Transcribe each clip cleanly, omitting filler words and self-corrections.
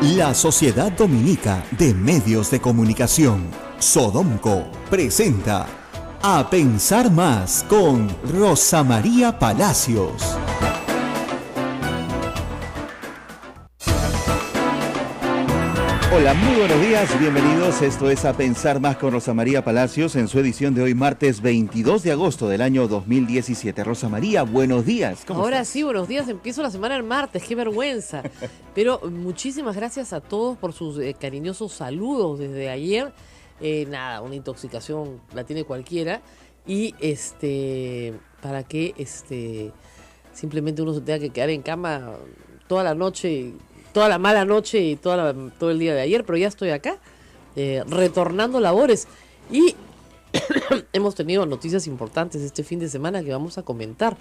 La Sociedad Dominica de Medios de Comunicación, Sodomco, presenta A Pensar Más con Rosa María Palacios. Hola, muy buenos días, bienvenidos. Esto es A Pensar Más con Rosa María Palacios en su edición de hoy, martes 22 de agosto del año 2017. Rosa María, buenos días. ¿Cómo Ahora estás? sí, buenos días. Empiezo la semana el martes, qué vergüenza. Pero muchísimas gracias a todos por sus cariñosos saludos desde ayer. Nada, una intoxicación la tiene cualquiera. Y para que simplemente uno se tenga que quedar en cama toda la noche, toda la mala noche y todo el día de ayer, pero ya estoy acá, retornando labores. Y hemos tenido noticias importantes este fin de semana que vamos a comentar.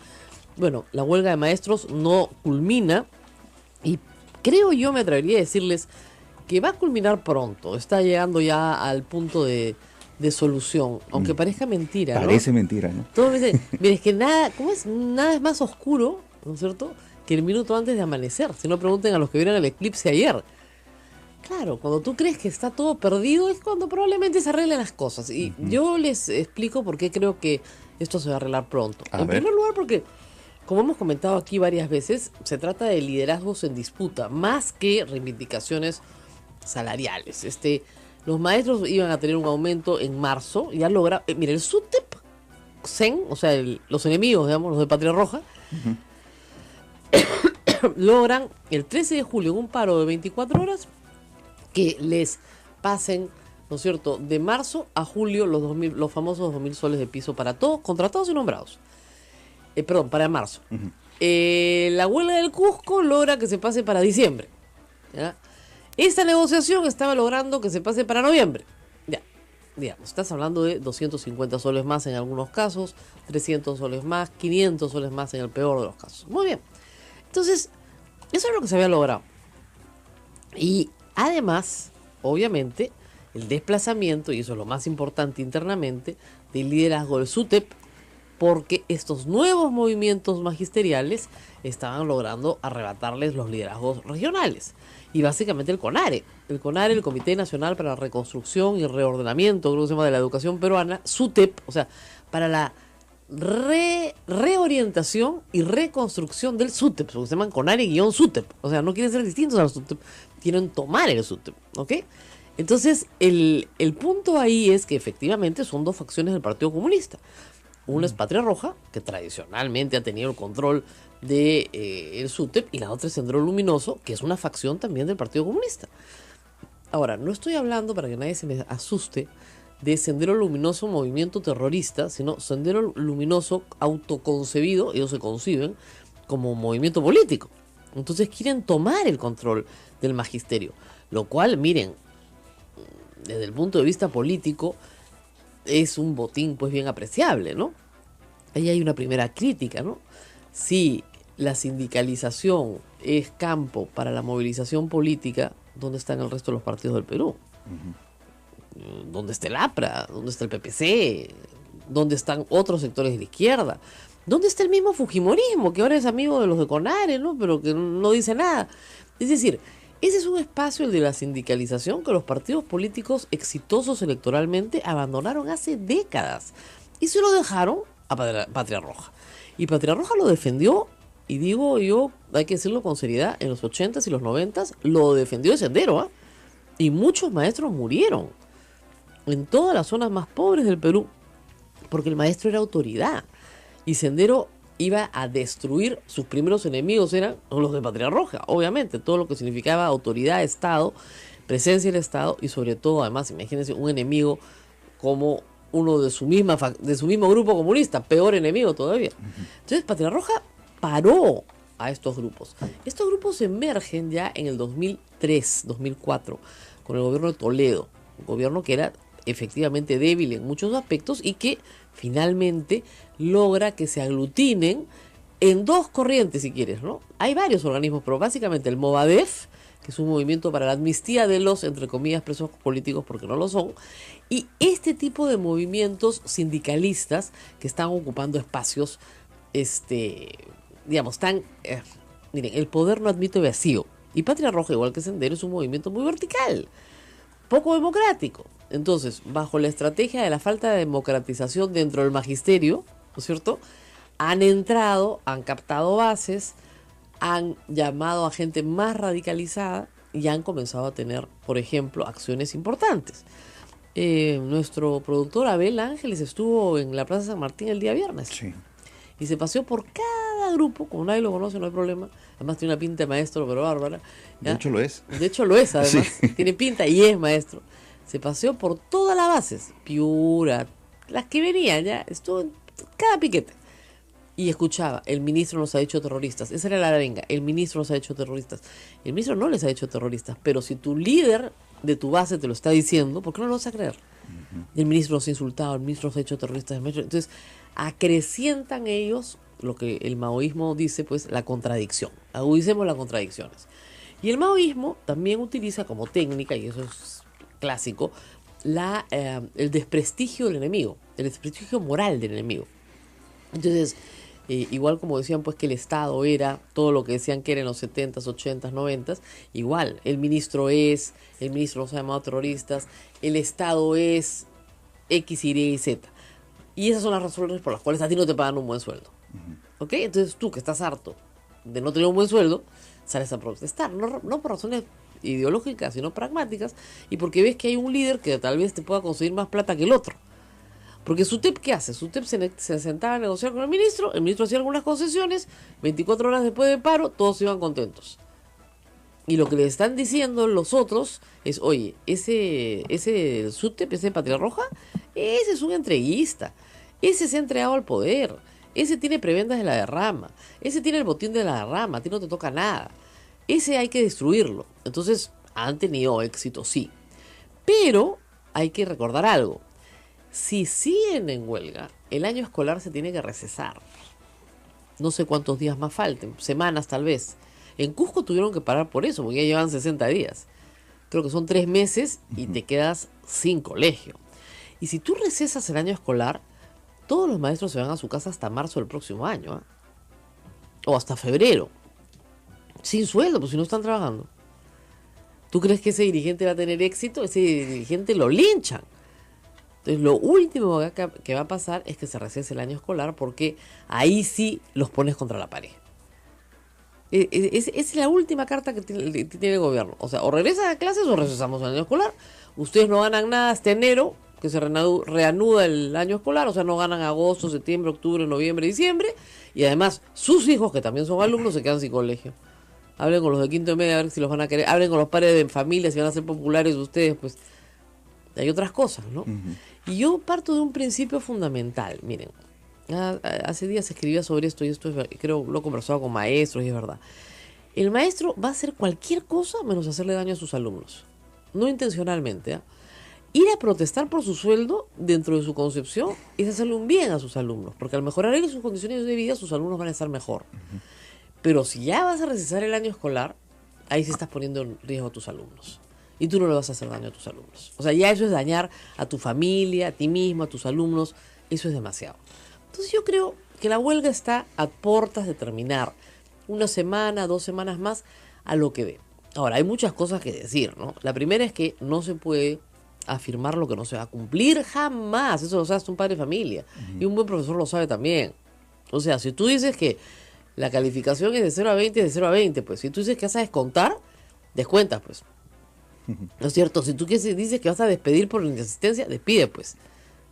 Bueno, la huelga de maestros no culmina y creo yo, me atrevería a decirles que va a culminar pronto. Está llegando ya al punto de solución, aunque parezca mentira, ¿no? Parece mentira, ¿no? Todos me dicen, mire, es que nada, ¿cómo es? Nada es más oscuro, ¿no es cierto?, que el minuto antes de amanecer. Si no, pregunten a los que vieron el eclipse ayer. Claro, cuando tú crees que está todo perdido es cuando probablemente se arreglen las cosas. Y yo les explico por qué creo que esto se va a arreglar pronto. En primer lugar, porque, como hemos comentado aquí varias veces, se trata de liderazgos en disputa, más que reivindicaciones salariales. Los maestros iban a tener un aumento en marzo, ya logra. Mira, el SUTEP, CEN, o sea, los enemigos, digamos, los de Patria Roja, logran el 13 de julio en un paro de 24 horas que les pasen, ¿no es cierto?, de marzo a julio los famosos 2.000 soles de piso para todos, contratados y nombrados. Para marzo. La huelga del Cusco logra que se pase para diciembre, ¿ya? Esta negociación estaba logrando que se pase para noviembre. Ya, digamos, estás hablando de 250 soles más en algunos casos, 300 soles más, 500 soles más en el peor de los casos. Muy bien. Entonces, eso es lo que se había logrado. Y además, obviamente, el desplazamiento, y eso es lo más importante internamente, del liderazgo del SUTEP, porque estos nuevos movimientos magisteriales estaban logrando arrebatarles los liderazgos regionales. Y básicamente el CONARE, el Comité Nacional para la Reconstrucción y Reordenamiento, creo que se llama, de la Educación Peruana, SUTEP, o sea, para la reorientación y reconstrucción del SUTEP, porque se llaman CONARE-SUTEP, o sea, no quieren ser distintos a los SUTEP, quieren tomar el SUTEP, ¿ok? Entonces, el punto ahí es que efectivamente son dos facciones del Partido Comunista. Una es Patria Roja, que tradicionalmente ha tenido el control de el SUTEP, y la otra es Sendero Luminoso, que es una facción también del Partido Comunista. Ahora, no estoy hablando, para que nadie se me asuste, de Sendero Luminoso movimiento terrorista, sino Sendero Luminoso autoconcebido, ellos se conciben como movimiento político. Entonces quieren tomar el control del magisterio, lo cual, miren, desde el punto de vista político, es un botín pues bien apreciable, ¿no? Ahí hay una primera crítica, ¿no? Si la sindicalización es campo para la movilización política, ¿dónde están el resto de los partidos del Perú? ¿Dónde está el APRA? ¿Dónde está el PPC? ¿Dónde están otros sectores de la izquierda? ¿Dónde está el mismo Fujimorismo, que ahora es amigo de los de CONARE, ¿no?, pero que no dice nada? Es decir, ese es un espacio, el de la sindicalización, que los partidos políticos exitosos electoralmente abandonaron hace décadas y se lo dejaron a Patria Roja. Y Patria Roja lo defendió, y digo yo, hay que decirlo con seriedad, en los 80s y los 90s lo defendió de Sendero, ¿eh? Y muchos maestros murieron en todas las zonas más pobres del Perú, porque el maestro era autoridad, y Sendero iba a destruir. Sus primeros enemigos eran los de Patria Roja, obviamente, todo lo que significaba autoridad, Estado, presencia del Estado, y sobre todo, además, imagínense un enemigo como uno de su mismo grupo comunista, peor enemigo todavía. Entonces, Patria Roja paró a estos grupos. Estos grupos emergen ya en el 2003, 2004, con el gobierno de Toledo, un gobierno que era efectivamente débil en muchos aspectos y que finalmente logra que se aglutinen en dos corrientes, si quieres, ¿no? Hay varios organismos, pero básicamente el Movadef, que es un movimiento para la amnistía de los, entre comillas, presos políticos, porque no lo son, y este tipo de movimientos sindicalistas que están ocupando espacios, digamos, miren, el poder no admite vacío, Y Patria Roja, igual que Sendero, es un movimiento muy vertical, poco democrático. Entonces, bajo la estrategia de la falta de democratización dentro del magisterio, ¿no es cierto?, han entrado, han captado bases, han llamado a gente más radicalizada y han comenzado a tener, por ejemplo, acciones importantes. Nuestro productor Abel Ángeles estuvo en la Plaza San Martín el día viernes. Sí. Y se paseó por cada grupo, como nadie lo conoce, no hay problema. Además tiene una pinta de maestro, pero bárbara. ¿Ya? De hecho lo es. De hecho lo es, además. Sí. Tiene pinta y es maestro. Se paseó por todas las bases, Piura, las que venían, ya. Estuvo en cada piquete. Y escuchaba, el ministro nos ha hecho terroristas. Esa era la arenga, el ministro nos ha hecho terroristas. El ministro no les ha hecho terroristas, pero si tu líder de tu base te lo está diciendo, ¿por qué no lo vas a creer? El ministro nos ha insultado, el ministro nos ha hecho terroristas. Entonces, acrecientan ellos lo que el maoísmo dice, pues, la contradicción. Agudicemos las contradicciones. Y el maoísmo también utiliza como técnica, y eso es clásico, el desprestigio del enemigo, el desprestigio moral del enemigo. Entonces, igual como decían pues que el Estado era todo lo que decían que era en los 70s, 80s, 90s, igual, el ministro nos ha llamado terroristas, el Estado es X, Y y Z. Y esas son las razones por las cuales a ti no te pagan un buen sueldo. ¿Ok? Entonces tú, que estás harto de no tener un buen sueldo, sales a protestar, no por razones ideológicas, sino pragmáticas, y porque ves que hay un líder que tal vez te pueda conseguir más plata que el otro. Porque SUTEP, ¿qué hace? SUTEP se sentaba a negociar con el ministro hacía algunas concesiones, 24 horas después del paro, todos iban contentos. Y lo que le están diciendo los otros es, oye, ese SUTEP, ese Patria Roja, ese es un entreguista, ese se ha entregado al poder, ese tiene prebendas de la derrama, ese tiene el botín de la derrama, a ti no te toca nada, ese hay que destruirlo. Entonces, han tenido éxito, sí. Pero hay que recordar algo. Si siguen en huelga, el año escolar se tiene que recesar. No sé cuántos días más falten, semanas tal vez. En Cusco tuvieron que parar por eso, porque ya llevan 60 días. Creo que son 3 meses y te quedas sin colegio. Y si tú recesas el año escolar, todos los maestros se van a su casa hasta marzo del próximo año, ¿eh? O hasta febrero. Sin sueldo, pues si no están trabajando. ¿Tú crees que ese dirigente va a tener éxito? Ese dirigente lo linchan. Entonces lo último que va a pasar es que se recese el año escolar, porque ahí sí los pones contra la pared. Es la última carta que tiene el gobierno. O sea, o regresan a clases o recesamos el año escolar. Ustedes no ganan nada hasta enero, que se reanuda el año escolar. O sea, no ganan agosto, septiembre, octubre, noviembre, diciembre. Y además, sus hijos, que también son alumnos, se quedan sin colegio. Hablen con los de quinto y medio a ver si los van a querer. Hablen con los padres de familia si van a ser populares ustedes, pues. Hay otras cosas, ¿no? Y yo parto de un principio fundamental. Miren, hace días escribía sobre esto, y esto creo lo he conversado con maestros, y es verdad. El maestro va a hacer cualquier cosa menos hacerle daño a sus alumnos. No intencionalmente, ¿eh? Ir a protestar por su sueldo, dentro de su concepción, es hacerle un bien a sus alumnos. Porque al mejorar ellos sus condiciones de vida, sus alumnos van a estar mejor. Pero si ya vas a recesar el año escolar, ahí sí estás poniendo en riesgo a tus alumnos. Y tú no le vas a hacer daño a tus alumnos. O sea, ya eso es dañar a tu familia, a ti mismo, a tus alumnos. Eso es demasiado. Entonces yo creo que la huelga está a puertas de terminar. 1 semana, 2 semanas más, a lo que dé. Ahora, hay muchas cosas que decir, ¿no? La primera es que no se puede afirmar lo que no se va a cumplir jamás. Eso lo sabe hasta un padre de familia. Y un buen profesor lo sabe también. O sea, si tú dices que la calificación es de 0 a 20, es de 0 a 20, pues si tú dices que vas a descontar, descuentas, pues. ¿No es cierto? Si tú dices que vas a despedir por inasistencia, despide, pues.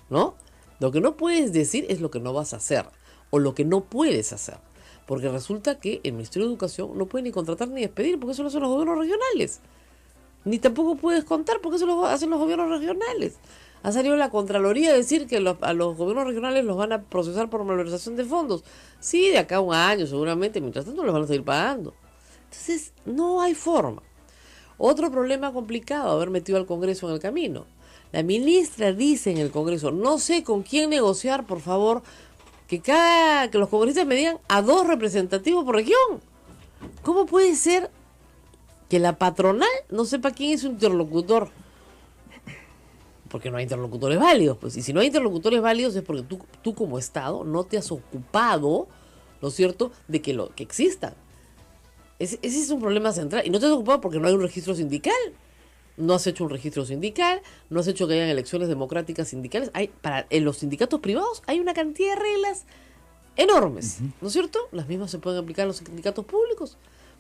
¿No? Lo que no puedes decir es lo que no vas a hacer, o lo que no puedes hacer. Porque resulta que el Ministerio de Educación no puede ni contratar ni despedir, porque eso lo hacen los gobiernos regionales. Ni tampoco puedes contar, porque eso lo hacen los gobiernos regionales. Ha salido la Contraloría a decir que a los gobiernos regionales los van a procesar por malversación de fondos. Sí, de acá a un año seguramente, mientras tanto los van a seguir pagando. Entonces, no hay forma. Otro problema complicado, haber metido al Congreso en el camino. La ministra dice en el Congreso, no sé con quién negociar, por favor, que los congresistas me digan a 2 representativos por región. ¿Cómo puede ser que la patronal no sepa quién es su interlocutor? Porque no hay interlocutores válidos, pues. Y si no hay interlocutores válidos es porque tú como Estado no te has ocupado, ¿no es cierto?, de que existan. Ese es un problema central. Y no te has ocupado porque no hay un registro sindical. No has hecho un registro sindical, no has hecho que hayan elecciones democráticas sindicales. En los sindicatos privados hay una cantidad de reglas enormes, ¿no es cierto? Las mismas se pueden aplicar a los sindicatos públicos.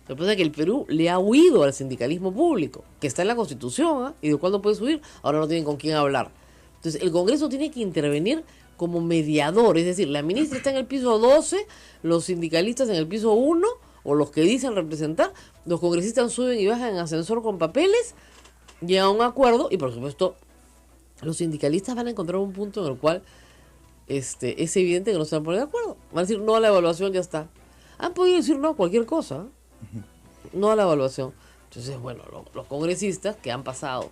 Lo que pasa es que el Perú le ha huido al sindicalismo público, que está en la Constitución, y de cuándo puede subir, ahora no tienen con quién hablar. Entonces, el Congreso tiene que intervenir como mediador, es decir, la ministra está en el piso 12, los sindicalistas en el piso 1, o los que dicen representar, los congresistas suben y bajan en ascensor con papeles, llegan a un acuerdo, y por supuesto, los sindicalistas van a encontrar un punto en el cual es evidente que no se van a poner de acuerdo. Van a decir no a la evaluación, ya está. Han podido decir no a cualquier cosa, no a la evaluación. Entonces, bueno, los congresistas que han pasado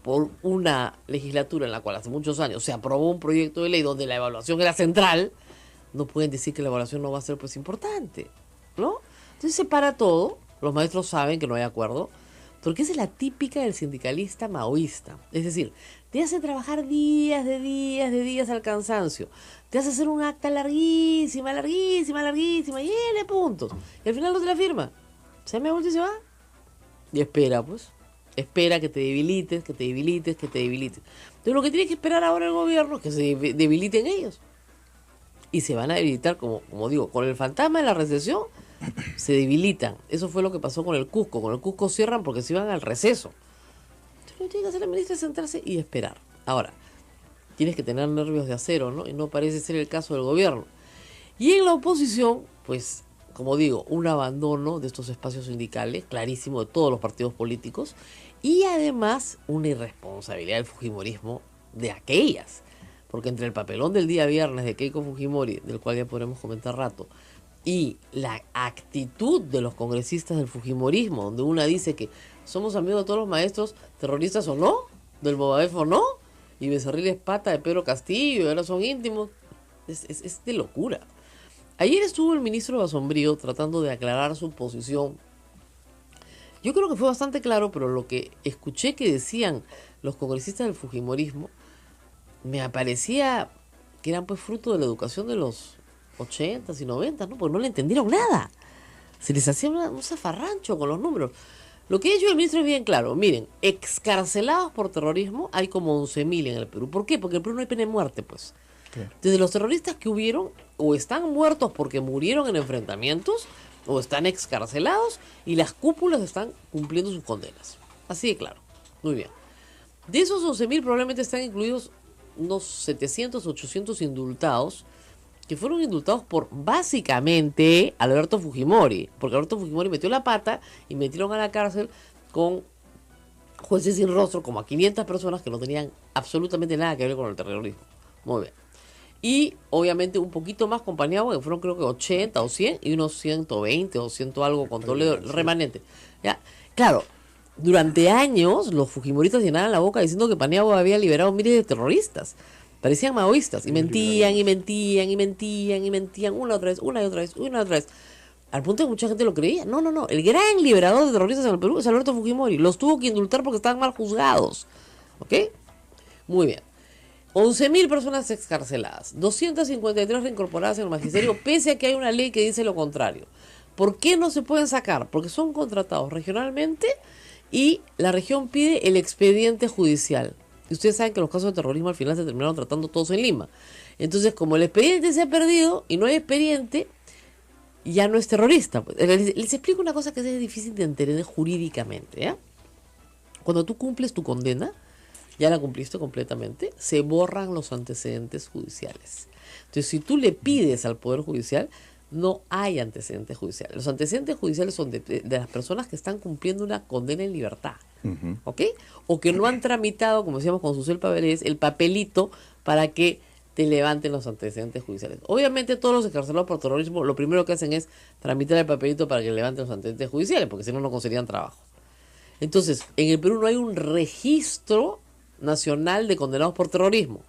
por una legislatura en la cual hace muchos años se aprobó un proyecto de ley donde la evaluación era central, no pueden decir que la evaluación no va a ser pues importante, ¿no? Entonces se para todo, los maestros saben que no hay acuerdo, porque esa es la típica del sindicalista maoísta. Es decir, te hace trabajar días de días al cansancio. Te hace hacer un acta larguísima, y N puntos. Y al final no te la firma. Se me vuelve y se va. Y espera, pues. Espera que te debilites. Entonces lo que tiene que esperar ahora el gobierno es que se debiliten ellos. Y se van a debilitar, como digo, con el fantasma de la recesión, se debilitan. Eso fue lo que pasó con el Cusco. Con el Cusco cierran porque se iban al receso. Entonces lo que tiene que hacer la ministra es sentarse y esperar. Ahora, tienes que tener nervios de acero, ¿no? Y no parece ser el caso del gobierno. Y en la oposición, pues, como digo, un abandono de estos espacios sindicales, clarísimo, de todos los partidos políticos, y además una irresponsabilidad del fujimorismo de aquellas. Porque entre el papelón del día viernes de Keiko Fujimori, del cual ya podremos comentar rato, y la actitud de los congresistas del fujimorismo, donde una dice que somos amigos de todos los maestros, terroristas o no, del Movadef o no, y Becerril es pata de Pedro Castillo, y ahora son íntimos, es de locura. Ayer estuvo el ministro Basombrío tratando de aclarar su posición. Yo creo que fue bastante claro, pero lo que escuché que decían los congresistas del fujimorismo, me parecía que eran pues fruto de la educación de los 80s y 90s, ¿no? Porque no le entendieron nada. Se les hacía un zafarrancho con los números. Lo que ha dicho el ministro es bien claro. Miren, excarcelados por terrorismo hay como 11.000 en el Perú. ¿Por qué? Porque en el Perú no hay pena de muerte, pues. Claro. Desde los terroristas que hubieron, o están muertos porque murieron en enfrentamientos, o están excarcelados, y las cúpulas están cumpliendo sus condenas. Así de claro. Muy bien. De esos 11.000 probablemente están incluidos unos 700, 800 indultados, que fueron indultados por básicamente Alberto Fujimori, porque Alberto Fujimori metió la pata y metieron a la cárcel con jueces sin rostro, como a 500 personas que no tenían absolutamente nada que ver con el terrorismo. Muy bien. Y obviamente un poquito más con Paniagua, que fueron creo que 80 o 100, y unos 120 o 100 algo con Toledo, remanente. ¿Ya? Claro, durante años los fujimoristas llenaban la boca diciendo que Paniagua había liberado miles de terroristas. Parecían maoístas, y mentían, una y otra vez. Al punto de que mucha gente lo creía. No. El gran liberador de terroristas en el Perú es Alberto Fujimori. Los tuvo que indultar porque estaban mal juzgados. ¿Ok? Muy bien. 11.000 personas excarceladas. 253 reincorporadas en el magisterio, pese a que hay una ley que dice lo contrario. ¿Por qué no se pueden sacar? Porque son contratados regionalmente y la región pide el expediente judicial. Y ustedes saben que los casos de terrorismo al final se terminaron tratando todos en Lima. Entonces, como el expediente se ha perdido y no hay expediente, ya no es terrorista. Les explico una cosa que es difícil de entender jurídicamente, ¿eh? Cuando tú cumples tu condena, ya la cumpliste completamente, se borran los antecedentes judiciales. Entonces, si tú le pides al Poder Judicial, no hay antecedentes judiciales. Los antecedentes judiciales son de las personas que están cumpliendo una condena en libertad. ¿Ok? O que no han tramitado, como decíamos con Susel Paveles, el papelito para que te levanten los antecedentes judiciales. Obviamente todos los excarcelados por terrorismo lo primero que hacen es tramitar el papelito para que levanten los antecedentes judiciales, porque si no, no conseguirían trabajo. Entonces, en el Perú no hay un registro nacional de condenados por terrorismo,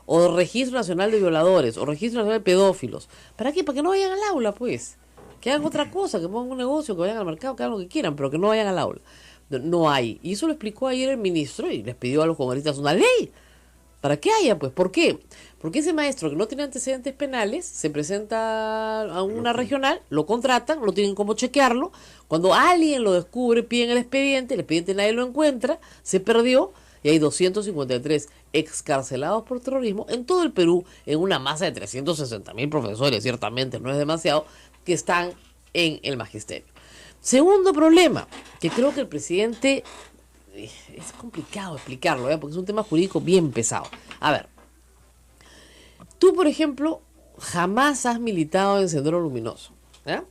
o registro nacional de violadores, o registro nacional de pedófilos. ¿Para qué? Para que no vayan al aula, pues. Que hagan otra cosa, que pongan un negocio, que vayan al mercado, que hagan lo que quieran, pero que no vayan al aula. No hay. Y eso lo explicó ayer el ministro y les pidió a los congresistas una ley para que haya, pues. ¿Por qué? Porque ese maestro que no tiene antecedentes penales se presenta a una regional, lo contratan, no tienen cómo chequearlo. Cuando alguien lo descubre, piden el expediente nadie lo encuentra, se perdió y hay 253 excarcelados por terrorismo en todo el Perú, en una masa de 360.000 profesores, ciertamente no es demasiado, que están en el magisterio. Segundo problema, que creo que el presidente, es complicado explicarlo, porque es un tema jurídico bien pesado. A ver, tú, por ejemplo, jamás has militado en Sendero Luminoso, ¿ya?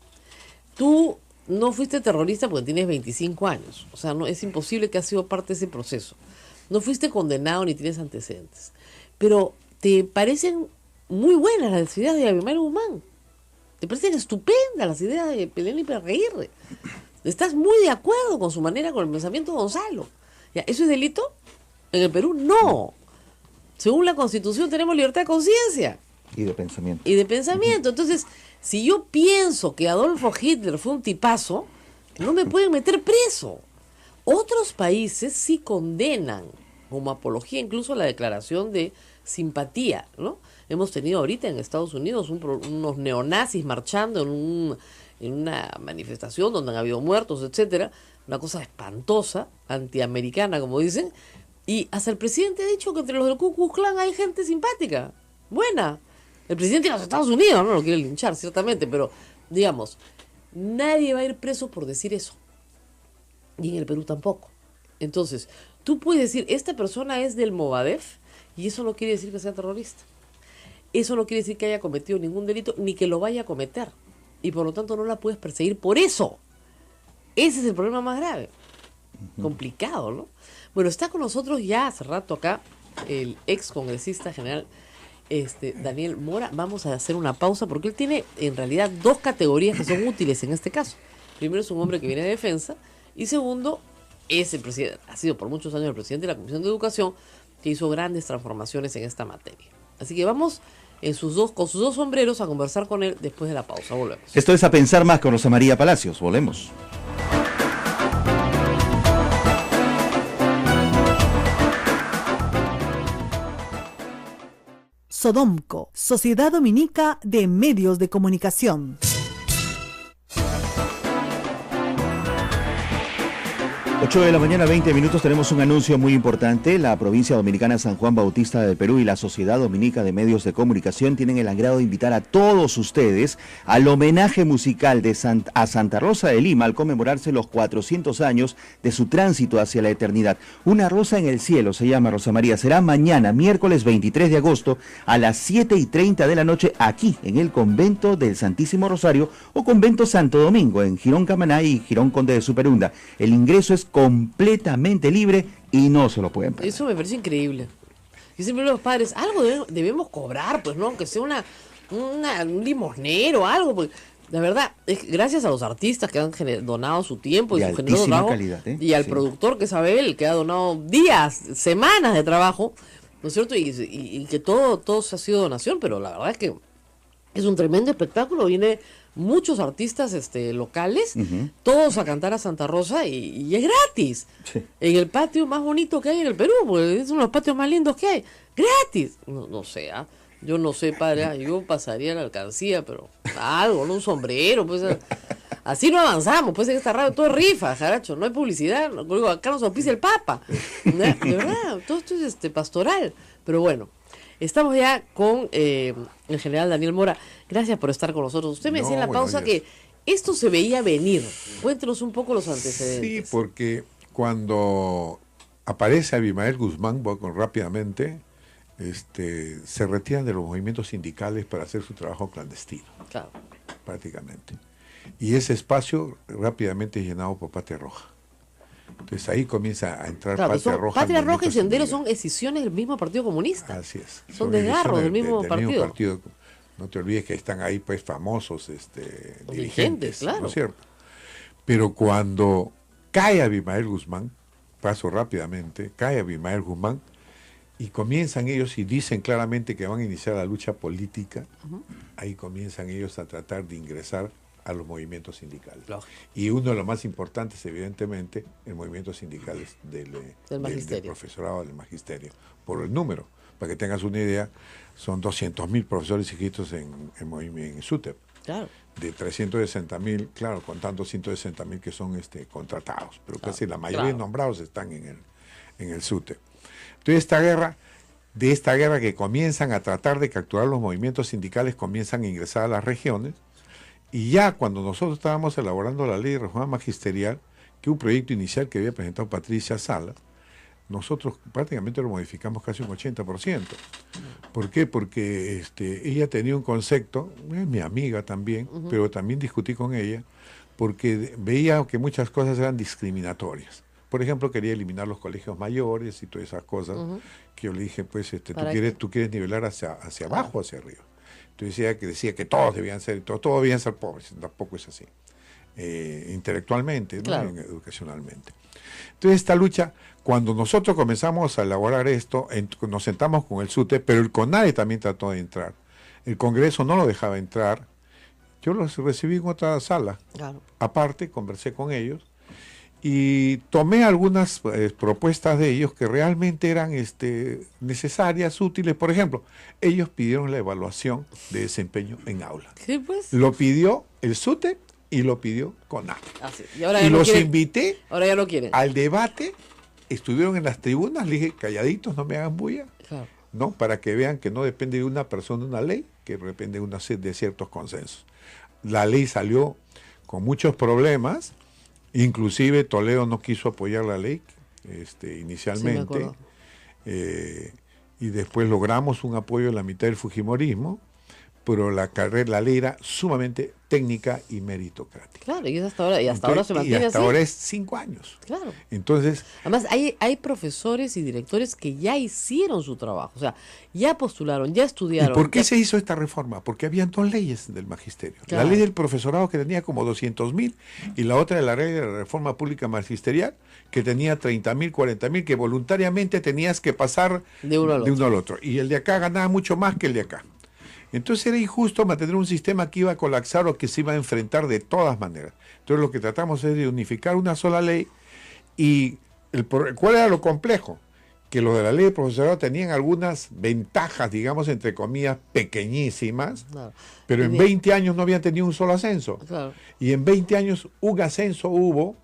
Tú no fuiste terrorista porque tienes 25 años, o sea, no, es imposible que has sido parte de ese proceso. No fuiste condenado ni tienes antecedentes, pero te parecen muy buenas las ideas de Abimael Guzmán, te parecen estupendas las ideas de Belén y Perreguirre. ¿Estás muy de acuerdo con su manera, con el pensamiento de Gonzalo? ¿Ya? ¿Eso es delito? En el Perú, no. Según la Constitución tenemos libertad de conciencia. Y de pensamiento. Y de pensamiento. Entonces, si yo pienso que Adolfo Hitler fue un tipazo, no me pueden meter preso. Otros países sí condenan, como apología, incluso la declaración de simpatía, ¿no? Hemos tenido ahorita en Estados Unidos unos neonazis marchando en una manifestación donde han habido muertos, etcétera, una cosa espantosa, antiamericana, como dicen, y hasta el presidente ha dicho que entre los del Ku Klux Klan hay gente simpática, buena. El presidente de los Estados Unidos no lo quiere linchar, ciertamente, pero digamos, nadie va a ir preso por decir eso. Y en el Perú tampoco. Entonces, tú puedes decir, esta persona es del Movadef, y eso no quiere decir que sea terrorista. Eso no quiere decir que haya cometido ningún delito, ni que lo vaya a cometer. Y por lo tanto no la puedes perseguir por eso. Ese es el problema más grave. Complicado, ¿no? Bueno, está con nosotros ya hace rato acá el ex congresista general Daniel Mora. Vamos a hacer una pausa porque él tiene en realidad dos categorías que son útiles en este caso. Primero, es un hombre que viene de defensa, y segundo, es el presidente, ha sido por muchos años el presidente de la Comisión de Educación, que hizo grandes transformaciones en esta materia. Así que vamos con sus dos sombreros a conversar con él después de la pausa. Volvemos. Esto es A Pensar Más con Rosa María Palacios. Volvemos. Sodomco, Sociedad Dominica de Medios de Comunicación. 8 de la mañana, 20 minutos, tenemos un anuncio muy importante. La provincia dominicana San Juan Bautista del Perú y la Sociedad Dominica de Medios de Comunicación tienen el agrado de invitar a todos ustedes al homenaje musical a Santa Rosa de Lima al conmemorarse los 400 años de su tránsito hacia la eternidad. Una rosa en el cielo se llama, Rosa María. Será mañana, miércoles 23 de agosto, a las 7:30 de la noche, aquí en el Convento del Santísimo Rosario o Convento Santo Domingo, en Girón Camaná y Girón Conde de Superunda. El ingreso es completamente libre y no se lo pueden perder. Eso me parece increíble. Yo siempre digo a los padres, algo debemos cobrar, pues, ¿no? Aunque sea un limosnero, algo, pues. La verdad, es gracias a los artistas que han donado su tiempo y su generoso trabajo, calidad, y al productor, que es Abel, que ha donado días, semanas de trabajo, ¿no es cierto? Y que todo se ha sido donación, pero la verdad es que es un tremendo espectáculo. Viene muchos artistas locales, todos a cantar a Santa Rosa y es gratis. Sí. En el patio más bonito que hay en el Perú, porque es uno de los patios más lindos que hay. Gratis. No sé, yo no sé, padre, yo pasaría a la alcancía, pero algo, ¿no? Un sombrero, pues así no avanzamos, pues en esta radio todo es rifa, jaracho, no hay publicidad, no, acá nos auspicia el Papa. De verdad, todo esto es pastoral. Pero bueno, estamos ya con el general Daniel Mora. Gracias por estar con nosotros. Usted me decía en la pausa que esto se veía venir. Cuéntenos un poco los antecedentes. Sí, porque cuando aparece Abimael Guzmán, rápidamente, se retiran de los movimientos sindicales para hacer su trabajo clandestino. Claro. Prácticamente. Y ese espacio rápidamente es llenado por Patria Roja. Entonces ahí comienza a entrar Patria Roja. Patria Roja y Sendero son escisiones del mismo Partido Comunista. Así es. Son desgarros del mismo partido. No te olvides que están ahí pues famosos dirigentes, claro. ¿no es cierto? Pero cuando cae Abimael Guzmán, paso rápidamente, cae Abimael Guzmán y comienzan ellos y dicen claramente que van a iniciar la lucha política, ahí comienzan ellos a tratar de ingresar a los movimientos sindicales. Lógico. Y uno de los más importantes, evidentemente, el movimiento sindical es del profesorado del magisterio, por el número. Para que tengas una idea, son 200.000 profesores inscritos en SUTEP. Claro. De 360.000, claro, contando 160.000 que son contratados, pero casi la mayoría nombrados están en el SUTEP. Entonces esta guerra que comienzan a tratar de capturar los movimientos sindicales, comienzan a ingresar a las regiones, y ya cuando nosotros estábamos elaborando la ley de reforma magisterial, que un proyecto inicial que había presentado Patricia Sala, nosotros prácticamente lo modificamos casi un 80%. ¿Por qué? Porque ella tenía un concepto, es mi amiga también, pero también discutí con ella, porque veía que muchas cosas eran discriminatorias. Por ejemplo, quería eliminar los colegios mayores y todas esas cosas, que yo le dije, pues, tú quieres nivelar hacia abajo o hacia arriba. Entonces ella decía que todos debían ser, todos debían ser pobres, tampoco es así. Intelectualmente, ¿no? Claro. Educacionalmente. Entonces esta lucha, cuando nosotros comenzamos a elaborar esto, nos sentamos con el SUTE, pero el CONADE también trató de entrar. El Congreso no lo dejaba entrar. Yo los recibí en otra sala. Claro. Aparte, conversé con ellos y tomé algunas propuestas de ellos que realmente eran necesarias, útiles. Por ejemplo, ellos pidieron la evaluación de desempeño en aula. Sí, pues. Lo pidió el SUTE y lo pidió CONADE. Así. Y los invité ahora ya no quieren. al debate, estuvieron en las tribunas, le dije, calladitos, no me hagan bulla, Claro. ¿no? Para que vean que no depende de una persona una ley, que depende de ciertos consensos. La ley salió con muchos problemas, inclusive Toledo no quiso apoyar la ley inicialmente, y después logramos un apoyo en la mitad del fujimorismo, pero la ley era sumamente técnica y meritocrática. Claro, y hasta ahora se mantiene así. Y hasta ahora es 5 años. Claro. Entonces, además, hay profesores y directores que ya hicieron su trabajo, o sea, ya postularon, ya estudiaron. ¿y por qué se hizo esta reforma? Porque habían 2 leyes del magisterio. Claro. La ley del profesorado, que tenía como 200.000, y la otra de la ley de la reforma pública magisterial, que tenía 30.000, 40.000, que voluntariamente tenías que pasar de uno al otro. Y el de acá ganaba mucho más que el de acá. Entonces era injusto mantener un sistema que iba a colapsar o que se iba a enfrentar de todas maneras. Entonces lo que tratamos es de unificar una sola ley. Y ¿cuál era lo complejo? Que los de la ley de profesorado tenían algunas ventajas, digamos, entre comillas, pequeñísimas, Claro. pero en 20 años no habían tenido un solo ascenso. Claro. Y en 20 años un ascenso hubo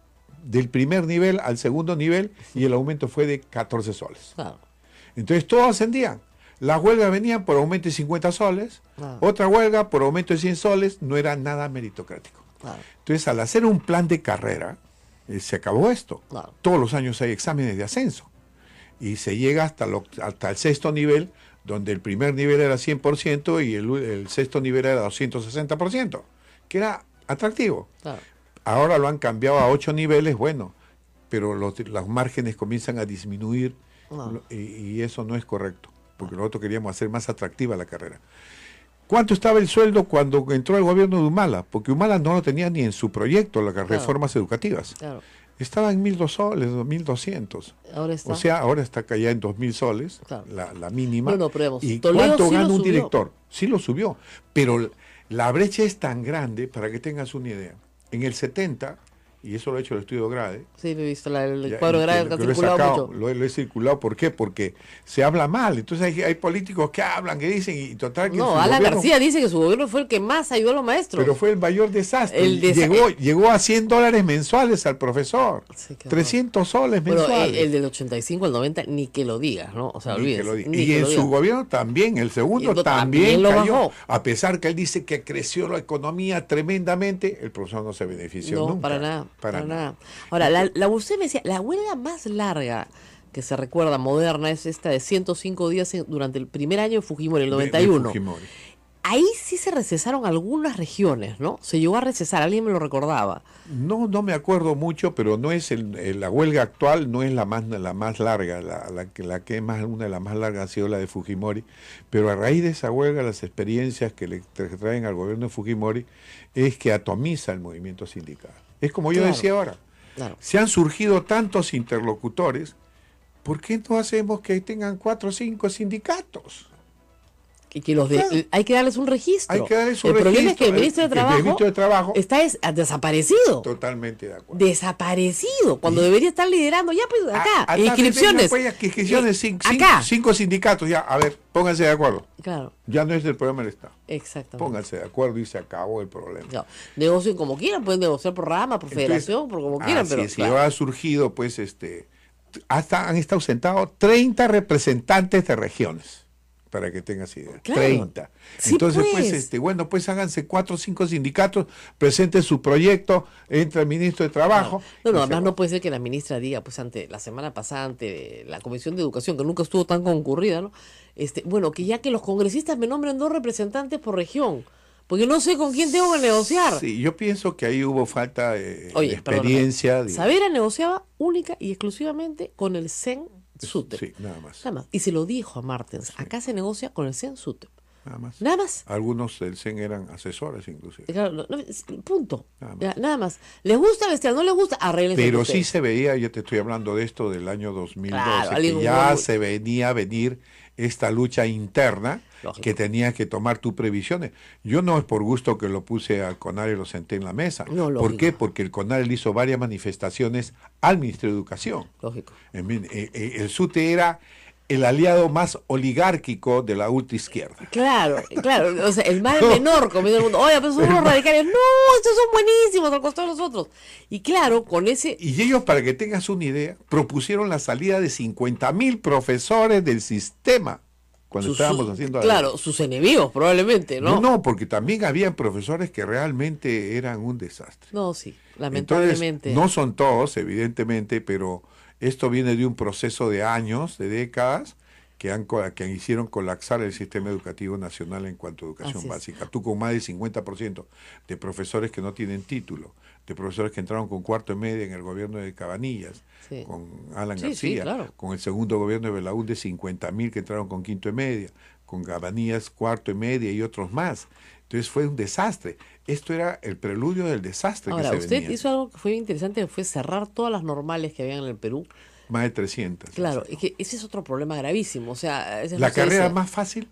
del primer nivel al segundo nivel, y el aumento fue de 14 soles. Claro. Entonces todos ascendían. Las huelgas venían por aumento de 50 soles, otra huelga por aumento de 100 soles, no era nada meritocrático. Claro. Entonces, al hacer un plan de carrera, se acabó esto. Claro. Todos los años hay exámenes de ascenso. Y se llega hasta el 6º nivel, donde el primer nivel era 100% y el 6º nivel era 260%, que era atractivo. Claro. Ahora lo han cambiado a 8 niveles, bueno, pero los márgenes comienzan a disminuir, y eso no es correcto, porque nosotros queríamos hacer más atractiva la carrera. ¿Cuánto estaba el sueldo cuando entró el gobierno de Humala? Porque Humala no lo tenía ni en su proyecto, las reformas educativas. Claro. Estaba en 1.200 soles, 2.200. Ahora está. O sea, ahora está ya en 2.000 soles, Claro. la mínima. Bueno, pero vemos, ¿y Toledo cuánto sí gana lo un subió. director? Sí lo subió, pero la brecha es tan grande, para que tengas una idea. En el 70, y eso lo he hecho el estudio GRADE. Sí, he visto el Ya, cuadro y grave que ha lo he circulado sacado, mucho. lo he circulado, ¿por qué? Porque se habla mal. Entonces hay políticos que hablan, que dicen, y total que No, su Alan gobierno- García dice que su gobierno fue el que más ayudó a los maestros. pero fue el mayor desastre. El Llegó a $100 mensuales al profesor. Sí, qué horror. 300 soles Bueno, mensuales. el del 85 al 90, ni que lo digas, ¿no? O sea, Ni que olvídese. lo diga. ni Y que en lo su digas. gobierno también, el segundo Y no, también también lo cayó. bajó. A pesar que él dice que creció la economía tremendamente, el profesor no se benefició No, nunca. para nada. Para nada. Ahora, usted me decía, la huelga más larga que se recuerda, moderna, es esta de 105 días durante el primer año de Fujimori, el De 91. Fujimori. Ahí sí se recesaron algunas regiones, ¿no? Se llegó a recesar, alguien me lo recordaba. No me acuerdo mucho, pero no es la huelga actual, no es la más larga, una de las más largas ha sido la de Fujimori, pero a raíz de esa huelga, las experiencias que le traen al gobierno de Fujimori es que atomiza el movimiento sindical. Es como yo Claro. decía ahora, Claro. se han surgido tantos interlocutores, ¿por qué no hacemos que tengan 4 o 5 sindicatos? hay que darles un registro. Hay que darles un el problema es que el registro. ministro de Trabajo está desaparecido. Totalmente de acuerdo. Desaparecido, cuando debería estar liderando ya pues acá, inscripciones. Inscripciones, acá. 5 sindicatos, ya, a ver, pónganse de acuerdo. Claro. Ya no es el problema del Estado. Exactamente. Pónganse de acuerdo y se acabó el problema. No, negocien como quieran, pueden negociar por rama, por federación, por como quieran, pero si ha surgido, pues, hasta han estado sentados 30 representantes de regiones, para que tengas idea. Claro. 30. Sí, Entonces, pues. pues háganse 4 o 5 sindicatos, presenten su proyecto, entra el ministro de Trabajo. No, además no puede ser que la ministra diga, pues la semana pasada, ante la Comisión de Educación, que nunca estuvo tan concurrida, ¿no? Que ya que los congresistas me nombren 2 representantes por región, porque no sé con quién tengo que negociar. Sí, yo pienso que ahí hubo falta de experiencia. Saavedra negociaba única y exclusivamente con el CEN-SUTEP. Sí, nada más. Y se lo dijo a Martens, sí. Acá se negocia con el CEN-SUTEP. Nada más. Algunos del CEN eran asesores, inclusive. Claro, punto. Nada más. ¿Les gusta Bestial? ¿No les gusta? Arréglense. Pero sí se veía, yo te estoy hablando de esto del año 2012, que ya se venía a venir esta lucha interna. Lógico. Que tenía que tomar tus previsiones. Yo no es por gusto que lo puse al CONARE y lo senté en la mesa. No, ¿por qué? Porque el CONARE le hizo varias manifestaciones al Ministerio de Educación. Lógico. El SUTE era el aliado más oligárquico de la ultraizquierda. Claro. O sea, el mal menor comiendo el mundo. Oye, pero son los radicales. No, estos son buenísimos al costado de nosotros. Y claro, con ese... Y ellos, para que tengas una idea, propusieron la salida de 50,000 profesores del sistema. Cuando estábamos haciendo... Claro, sus enemigos probablemente, ¿no? No, porque también había profesores que realmente eran un desastre. No, sí, lamentablemente. Entonces, no son todos, evidentemente, pero esto viene de un proceso de años, de décadas, que hicieron colapsar el sistema educativo nacional en cuanto a educación básica. Tú con más del 50% de profesores que no tienen título, de profesores que entraron con cuarto y media en el gobierno de Cabanillas, con Alan García, claro. Con el segundo gobierno de Belaúnde, 50,000 que entraron con quinto y media, con Cabanillas cuarto y media y otros más. Entonces fue un desastre. Esto era el preludio del desastre. Ahora, que se venía. Usted hizo algo que fue interesante, que fue cerrar todas las normales que habían en el Perú. Más de 300. Claro, es que ese es otro problema gravísimo. O sea, la carrera más fácil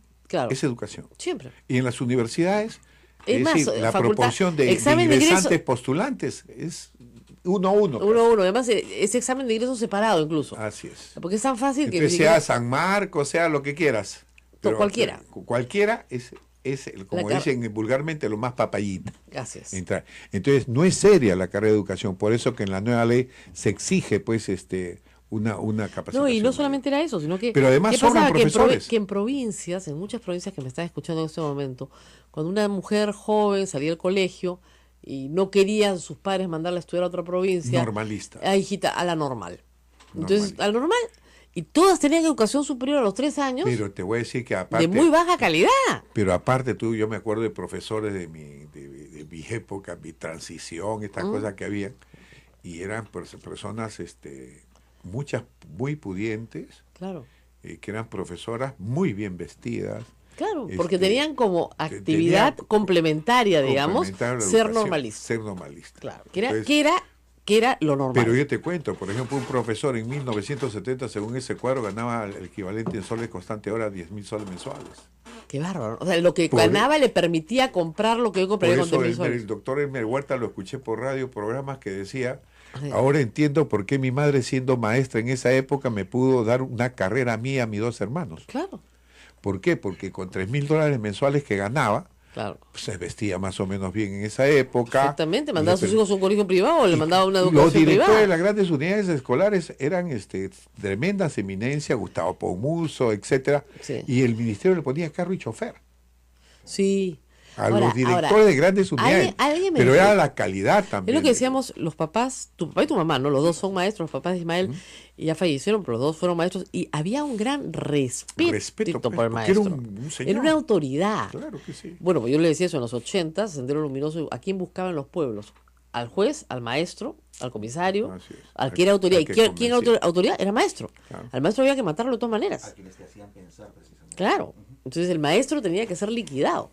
es educación. Siempre. Y en las universidades, es más, la proporción de ingresantes postulantes es 1 a 1. 1 a 1. Además, es examen de ingreso separado incluso. Así es. Porque es tan fácil. Entonces, que sea San Marcos, sea lo que quieras. Pero cualquiera. Cualquiera es como dicen vulgarmente, lo más papayita. Gracias. Entonces, no es seria la carrera de educación. Por eso que en la nueva ley se exige, pues, una capacitación. No, y no solamente era eso, sino que... Pero además sobran profesores. Que en provincias, en muchas provincias que me están escuchando en este momento, cuando una mujer joven salía al colegio y no querían sus padres mandarla a estudiar a otra provincia... Normalista. Hijita, a la normal. Entonces, a la normal... Y todas tenían educación superior a los 3 años. Pero te voy a decir que aparte... De muy baja calidad. Pero aparte yo me acuerdo de profesores de mi época, mi transición, estas cosas que había, y eran personas, muchas muy pudientes, claro, que eran profesoras muy bien vestidas. Claro, porque tenían como actividad complementaria, digamos, ser normalistas. Ser normalistas. Claro, que era lo normal. Pero yo te cuento, por ejemplo, un profesor en 1970, según ese cuadro, ganaba el equivalente en soles constante ahora 10,000 soles mensuales. Qué bárbaro. O sea, lo que ganaba le permitía comprar lo que yo compraría con 10,000 soles. El doctor Elmer Huerta lo escuché por radio, programas que decía, ahora entiendo por qué mi madre, siendo maestra en esa época, me pudo dar una carrera a mí y a mis 2 hermanos. Claro. ¿Por qué? Porque con $3,000 mensuales que ganaba, claro, se vestía más o menos bien en esa época. Exactamente, mandaba a sus hijos a un colegio privado o le mandaba una educación privada. Los directores privada de las grandes unidades escolares eran tremendas eminencias, Gustavo Pomuso, etcétera, y el ministerio le ponía carro y chofer. Sí. Los directores de grandes unidades. Pero era la calidad también. Es lo que decíamos los papás, tu papá y tu mamá, ¿no? Los dos son maestros, los papás de Ismael, y ya fallecieron, pero los dos fueron maestros, y había un gran respeto por el maestro. Era un señor. Era una autoridad. Claro que sí. Bueno, pues yo le decía eso en los 80, Sendero Luminoso, ¿a quién buscaban los pueblos? Al juez, al maestro, al comisario, al que era autoridad. ¿Y quién era autoridad? Era maestro. Claro. Al maestro había que matarlo de todas maneras. A quienes te hacían pensar precisamente. Claro. Entonces el maestro tenía que ser liquidado.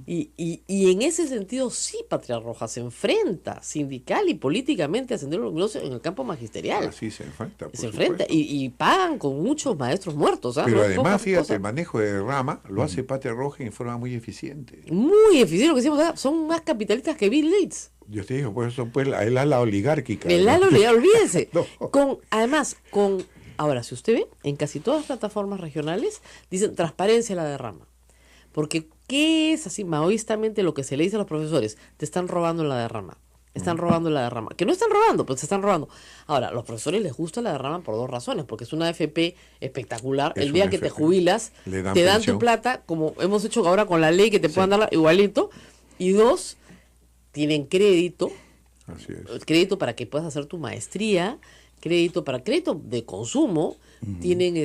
Y en ese sentido sí, Patria Roja se enfrenta sindical y políticamente a Sendero Luminoso en el campo magisterial. Así se enfrenta. Se enfrenta y pagan con muchos maestros muertos. Pero no además, fíjate, cosas. el manejo de rama lo hace Patria Roja en forma muy eficiente. Muy eficiente, lo que decimos acá, son más capitalistas que Bill Gates. Yo te digo, pues eso pues el ala oligárquica. El ala oligárquica, olvídense. No. Ahora, si usted ve, en casi todas las plataformas regionales dicen transparencia a la derrama. Porque, ¿qué es así maoístamente lo que se le dice a los profesores? Te están robando la derrama. Están robando la derrama. Que no están robando, pero se están robando. Ahora, a los profesores les gusta la derrama por dos razones. Porque es una AFP espectacular. Es el día una que te AFP. jubilas, Le dan te dan pensión. tu plata, como hemos hecho ahora con la ley, que te puedan dar igualito. Y dos, tienen crédito. Así es. Crédito para que puedas hacer tu maestría, crédito de consumo, tienen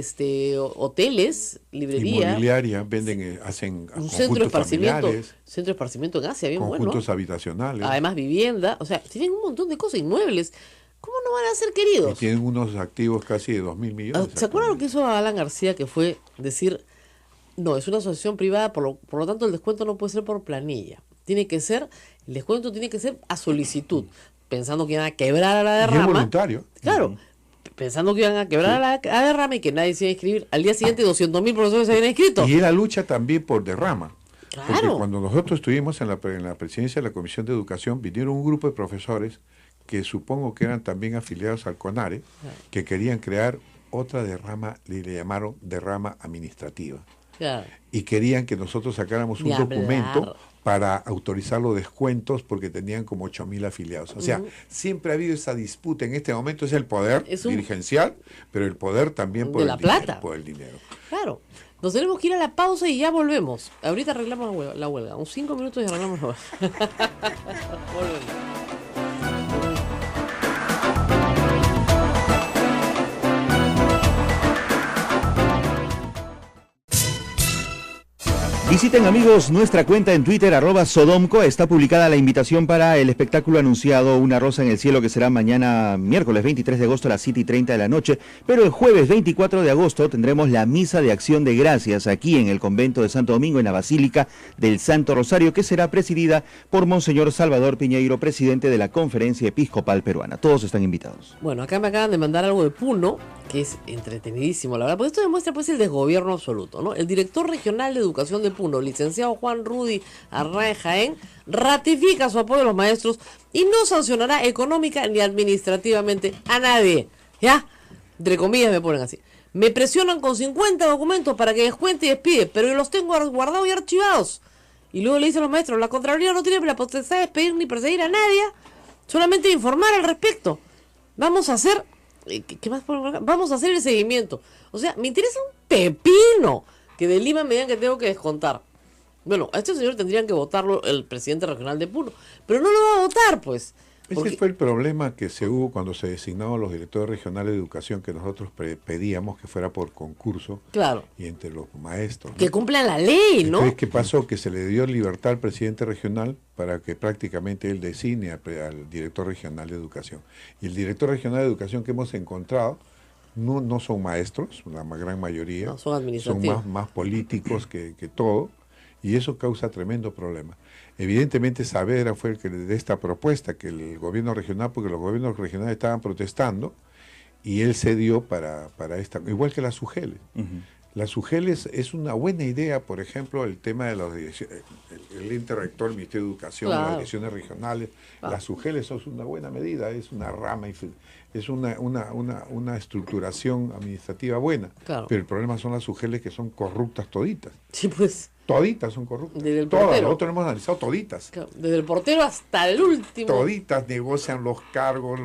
hoteles, librería, Inmobiliaria, venden, hacen un centro de conjuntos esparcimiento, familiares, centro de esparcimiento en Asia, bien bueno. conjuntos habitacionales. Además vivienda, o sea, tienen un montón de cosas, inmuebles. ¿Cómo no van a ser Y queridos? tienen unos activos casi de 2.000 millones. ¿Se acuerdan lo que hizo Alan García, que fue decir, no, es una asociación privada, por lo tanto el descuento no puede ser por planilla? El descuento tiene que ser a solicitud, pensando que iban a quebrar a la Y es derrama. voluntario. Claro, pensando que iban a quebrar a la derrama y que nadie se iba a inscribir. Al día siguiente 200.000 profesores se habían inscrito. Y era lucha también por derrama. Porque Claro. cuando nosotros estuvimos en la presidencia de la Comisión de Educación, vinieron un grupo de profesores que supongo que eran también afiliados al CONARE, que querían crear otra derrama, le llamaron derrama administrativa. Claro. Y querían que nosotros sacáramos un Ni hablar. documento para autorizar los descuentos porque tenían como 8.000 afiliados. O sea, siempre ha habido esa disputa. En este momento es el poder dirigencial, pero el poder también por de el la dinero, plata. por el dinero. Claro. Nos tenemos que ir a la pausa y ya volvemos. Ahorita arreglamos la huelga. Unos 5 minutos y arreglamos la huelga. Volvemos. Visiten, amigos, nuestra cuenta en Twitter, @Sodomco. Está publicada la invitación para el espectáculo anunciado Una Rosa en el Cielo, que será mañana miércoles 23 de agosto a las 7:30 de la noche. Pero el jueves 24 de agosto tendremos la Misa de Acción de Gracias aquí en el convento de Santo Domingo, en la Basílica del Santo Rosario, que será presidida por Monseñor Salvador Piñeiro, presidente de la Conferencia Episcopal Peruana. Todos están invitados. Bueno, acá me acaban de mandar algo de Puno, que es entretenidísimo, la verdad, porque esto demuestra pues el desgobierno absoluto, ¿no? El director regional de educación de Puno, licenciado Juan Rudy Arraez Jaén, ratifica su apoyo a los maestros y no sancionará económica ni administrativamente a nadie. ¿Ya? Entre comillas me ponen así. Me presionan con 50 documentos para que descuente y despide, pero yo los tengo guardados y archivados. Y luego le dicen a los maestros, la Contraloría no tiene la potestad de despedir ni perseguir a nadie, solamente informar al respecto. Vamos a hacer... ¿Qué más ponemos acá? Vamos a hacer el seguimiento. O sea, me interesa un pepino que de Lima me digan que tengo que descontar. Bueno, a este señor tendrían que votarlo el presidente regional de Puno, pero no lo va a votar, pues. Ese fue el problema que se hubo cuando se designaron los directores regionales de educación, que nosotros pedíamos que fuera por concurso. Claro. Y entre los maestros, ¿no? Que cumplan la ley, ¿no? Entonces, ¿qué pasó? Que se le dio libertad al presidente regional para que prácticamente él designe al director regional de educación. Y el director regional de educación que hemos encontrado no son maestros, la gran mayoría. No, son administrativos. Son más políticos que todo. Y eso causa tremendo problema. Evidentemente Saavedra fue el que de esta propuesta, que el gobierno regional, porque los gobiernos regionales estaban protestando, y él cedió para esta, igual que las SUGELES. Las SUGELES es una buena idea, por ejemplo, el tema de el ente rector, el Ministerio de Educación, Claro. las direcciones regionales. Las SUGELES son una buena medida, es una rama, es una estructuración administrativa buena. Claro. Pero el problema son las SUGELES, que son corruptas toditas. Sí, pues. Toditas son corruptas. Desde el Todas, portero. nosotros hemos analizado toditas. Claro, desde el portero hasta el último. Toditas negocian los cargos,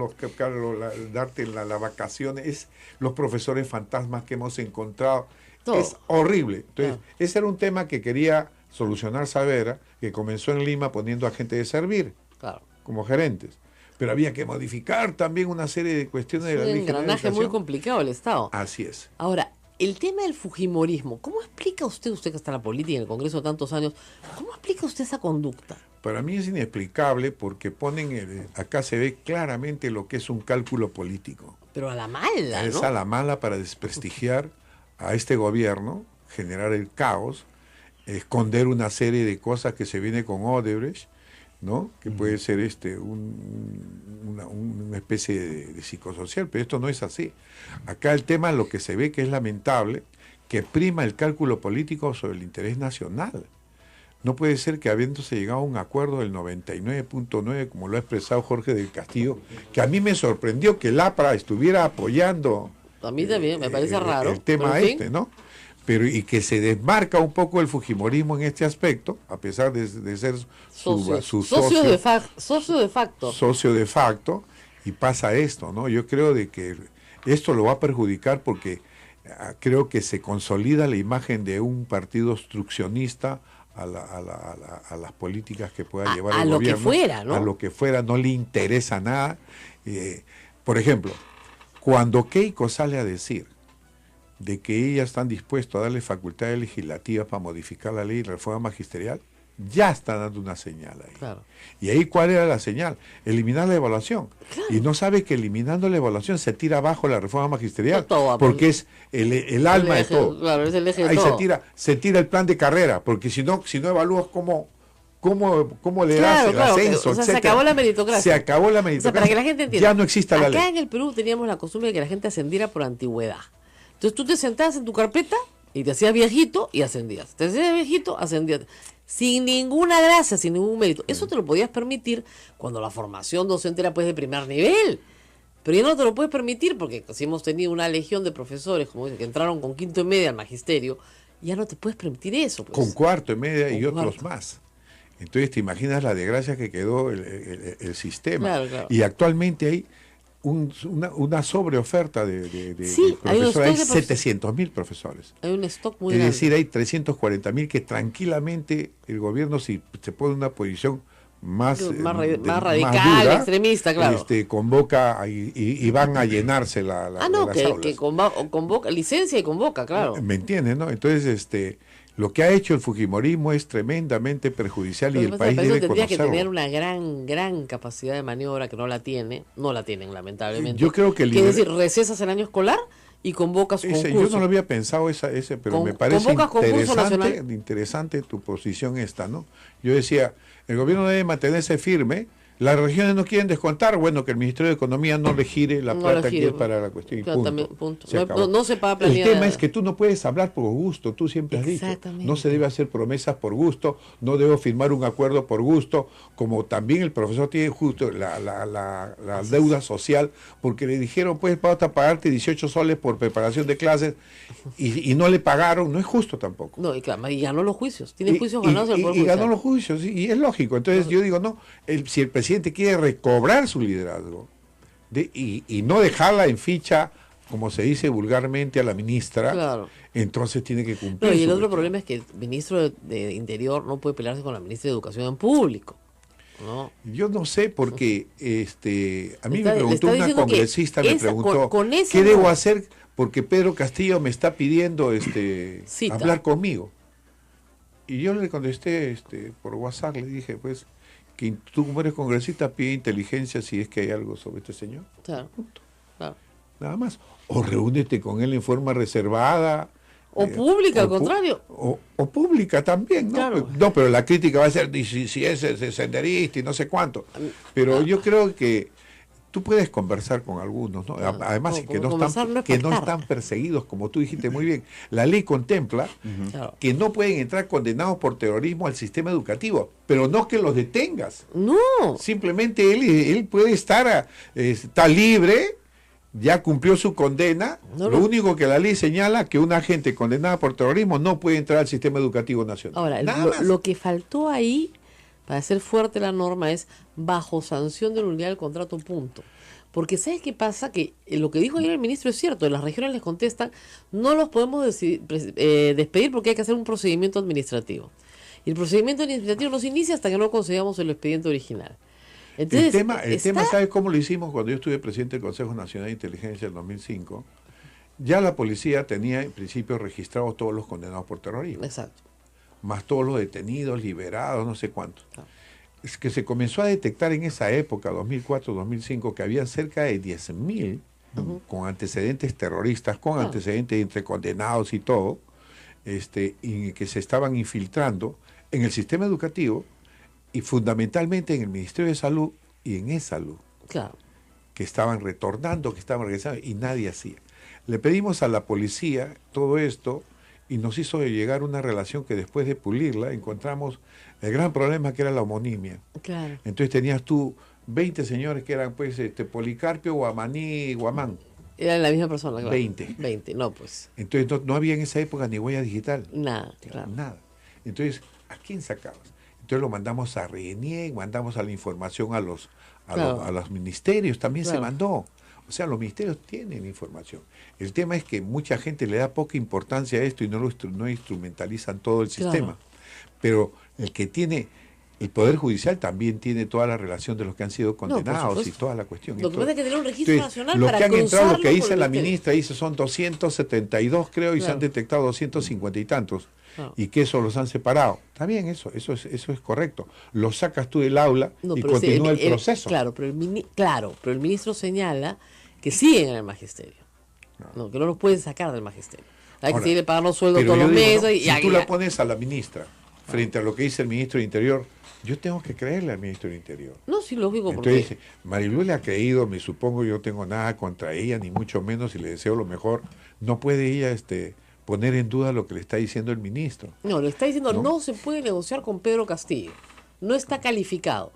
darte las vacaciones, los profesores fantasmas que hemos encontrado. Todo. Es horrible. Entonces, Claro. ese era un tema que quería solucionar Saavedra, que comenzó en Lima poniendo a gente de servir Claro. como gerentes. Pero había que modificar también una serie de cuestiones Es de la un Ley General de engranaje muy Educación. complicado el Estado. Así es. Ahora, el tema del fujimorismo, ¿cómo explica usted que está en la política y en el Congreso de tantos años, cómo explica usted esa conducta? Para mí es inexplicable porque acá se ve claramente lo que es un cálculo político. Pero a la mala, Es ¿no? a la mala para desprestigiar a este gobierno, generar el caos esconder una serie de cosas que se viene con Odebrecht, ¿no? Que puede ser una especie de psicosocial, pero esto no es así. Acá el tema, lo que se ve que es lamentable, que prima el cálculo político sobre el interés nacional. No puede ser que habiéndose llegado a un acuerdo del 99.9, como lo ha expresado Jorge del Castillo, que a mí me sorprendió que el APRA estuviera apoyando. A mí también, me parece raro. El tema pero en fin. ¿no? Pero y que se desmarca un poco el fujimorismo en este aspecto, a pesar de ser su socio de facto. Socio de facto, y pasa esto, ¿no? Yo creo de que esto lo va a perjudicar porque creo que se consolida la imagen de un partido obstruccionista a las políticas que pueda llevar el gobierno. A lo que fuera, ¿no? A lo que fuera, no le interesa nada. Por ejemplo, cuando Keiko sale a decir de que ellas están dispuestos a darle facultades legislativas para modificar la ley de reforma magisterial, ya está dando una señal ahí. Claro. ¿Y ahí cuál era la señal? Eliminar la evaluación. Claro. Y no sabe que eliminando la evaluación se tira abajo la reforma magisterial, No todo, porque es el alma de todo. Claro, es el eje de ahí todo. se tira el plan de carrera, porque si no evalúas cómo le das el Claro, ascenso, o sea, se etcétera. acabó la meritocracia. Se acabó la O meritocracia. sea, para que la gente entienda. Ya no existe la ley. Acá en el Perú teníamos la costumbre de que la gente ascendiera por antigüedad. Entonces tú te sentabas en tu carpeta y te hacías viejito y ascendías. Te hacías viejito, ascendías. Sin ninguna gracia, sin ningún mérito. Eso te lo podías permitir cuando la formación docente era pues de primer nivel. Pero ya no te lo puedes permitir porque si hemos tenido una legión de profesores, como dicen, que entraron con quinto y media al magisterio, ya no te puedes permitir eso. Pues. Con cuarto y media y Con otros cuarto. más. Entonces te imaginas la desgracia que quedó el sistema. Claro, claro. Y actualmente hay una sobreoferta de Sí, hay un profesores. Hay stock de 700.000 profesores. Hay un stock muy Es grande. decir, hay 340.000 que tranquilamente el gobierno, si se pone en una posición más radical, dura, extremista, claro. Convoca y van a llenarse las aulas. Que convoca, licencia y convoca, claro. ¿Me entiendes, no? Entonces, lo que ha hecho el fujimorismo es tremendamente perjudicial y el país Pero eso debe tendría que conocerlo. tener una gran capacidad de maniobra que no la tienen, lamentablemente. Yo creo que es decir, recesas el año escolar y convocas yo concursos. no lo había pensado pero me parece convocas concurso nacional. interesante tu posición esta, ¿no? Yo decía, el gobierno debe mantenerse firme. Las regiones no quieren descontar, bueno, que el Ministerio de Economía no le gire la plata que es para la cuestión. Y Claro, punto. también, punto. Se acabó. No se paga El planilla. tema es que tú no puedes hablar por gusto, tú siempre has dicho. Exactamente. No se debe hacer promesas por gusto, no debo firmar un acuerdo por gusto, como también el profesor tiene justo la deuda social, porque le dijeron, pues vas a pagarte 18 soles por preparación de clases y no le pagaron, no es justo tampoco. No, y claro, y ganó los juicios. Tiene juicios ganados en el Poder y ganó Judicial. los juicios, y es lógico. Entonces yo digo, no, si el presidente quiere recobrar su liderazgo y no dejarla en ficha, como se dice vulgarmente, a la ministra, Claro. entonces tiene que cumplir. No, y el su otro cuestión. problema es que el ministro de Interior no puede pelearse con la ministra de Educación en público. ¿No? Yo no sé porque a mí Le me preguntó está una diciendo que congresista, me esa- preguntó, con esa ¿qué debo no. hacer? Porque Pedro Castillo me está pidiendo Cita. hablar conmigo. Y yo le contesté por WhatsApp, le dije, pues, que tú como eres congresista pide inteligencia si es que hay algo sobre este señor. Claro, claro. Nada más. O reúnete con él en forma reservada. O pública, al o pu- contrario. O pública también, ¿no? Claro. No, pero la crítica va a ser si es senderista y no sé cuánto. Pero yo creo que tú puedes conversar con algunos, ¿no? Además como que no conversar no están, es que no pactar. están perseguidos, como tú dijiste muy bien. La ley contempla Claro. que no pueden entrar condenados por terrorismo al sistema educativo, pero no que los detengas. No. Simplemente él puede estar, está libre, ya cumplió su condena. No, Lo no. único que la ley señala que una gente condenada por terrorismo no puede entrar al sistema educativo nacional. Ahora, Nada más. lo que faltó ahí, para hacer fuerte la norma, es bajo sanción de la unidad del contrato, punto. Porque ¿sabes qué pasa? Que lo que dijo ayer el ministro es cierto, las regiones les contestan, no los podemos despedir porque hay que hacer un procedimiento administrativo. Y el procedimiento administrativo no se inicia hasta que no consigamos el expediente original. Entonces, el tema, ¿sabes cómo lo hicimos cuando yo estuve presidente del Consejo Nacional de Inteligencia en 2005? Ya la policía tenía en principio registrados todos los condenados por terrorismo, Exacto. más todos los detenidos, liberados, no sé cuántos. Ah. Es que se comenzó a detectar en esa época, 2004-2005, que había cerca de 10.000 con antecedentes terroristas, con antecedentes entre condenados y todo, y que se estaban infiltrando en el sistema educativo y fundamentalmente en el Ministerio de Salud y en E-Salud. Claro. Que estaban retornando, que estaban regresando y nadie hacía. Le pedimos a la policía todo esto y nos hizo llegar una relación que después de pulirla encontramos el gran problema que era la homonimia. Claro. Entonces tenías tú 20 señores que eran pues Policarpio, Guamaní, Guamán. Era la misma persona, claro. 20. No, pues. Entonces no había en esa época ni huella digital. Nada, claro. Nada. Entonces, ¿a quién sacabas? Entonces lo mandamos a RENIEC, mandamos a la información a los ministerios, también se mandó. O sea, los ministerios tienen información. El tema es que mucha gente le da poca importancia a esto y no instrumentalizan todo el sistema. Pero el que tiene, el Poder Judicial también tiene toda la relación de los que han sido condenados y toda la cuestión. Lo que pasa es que tener un registro nacional los para que han entrado, lo que dice la ministerio. ministra, dice son 272 creo, y se han detectado 250 y tantos. Y que eso los han separado. Está bien, eso es correcto. Lo sacas tú del aula y continúa el proceso. Claro, pero el ministro señala que siguen en el magisterio. Que no los pueden sacar del magisterio. Hay que seguir pagando sueldos todos los meses. ¿no? Y si tú la pones a la ministra frente a lo que dice el ministro del Interior, yo tengo que creerle al ministro del Interior. No, sí, lógico. Entonces dice, Marilú le ha creído, me supongo, yo no tengo nada contra ella, ni mucho menos, y le deseo lo mejor. No puede ella poner en duda lo que le está diciendo el ministro. No, le está diciendo no se puede negociar con Pedro Castillo. No está calificado.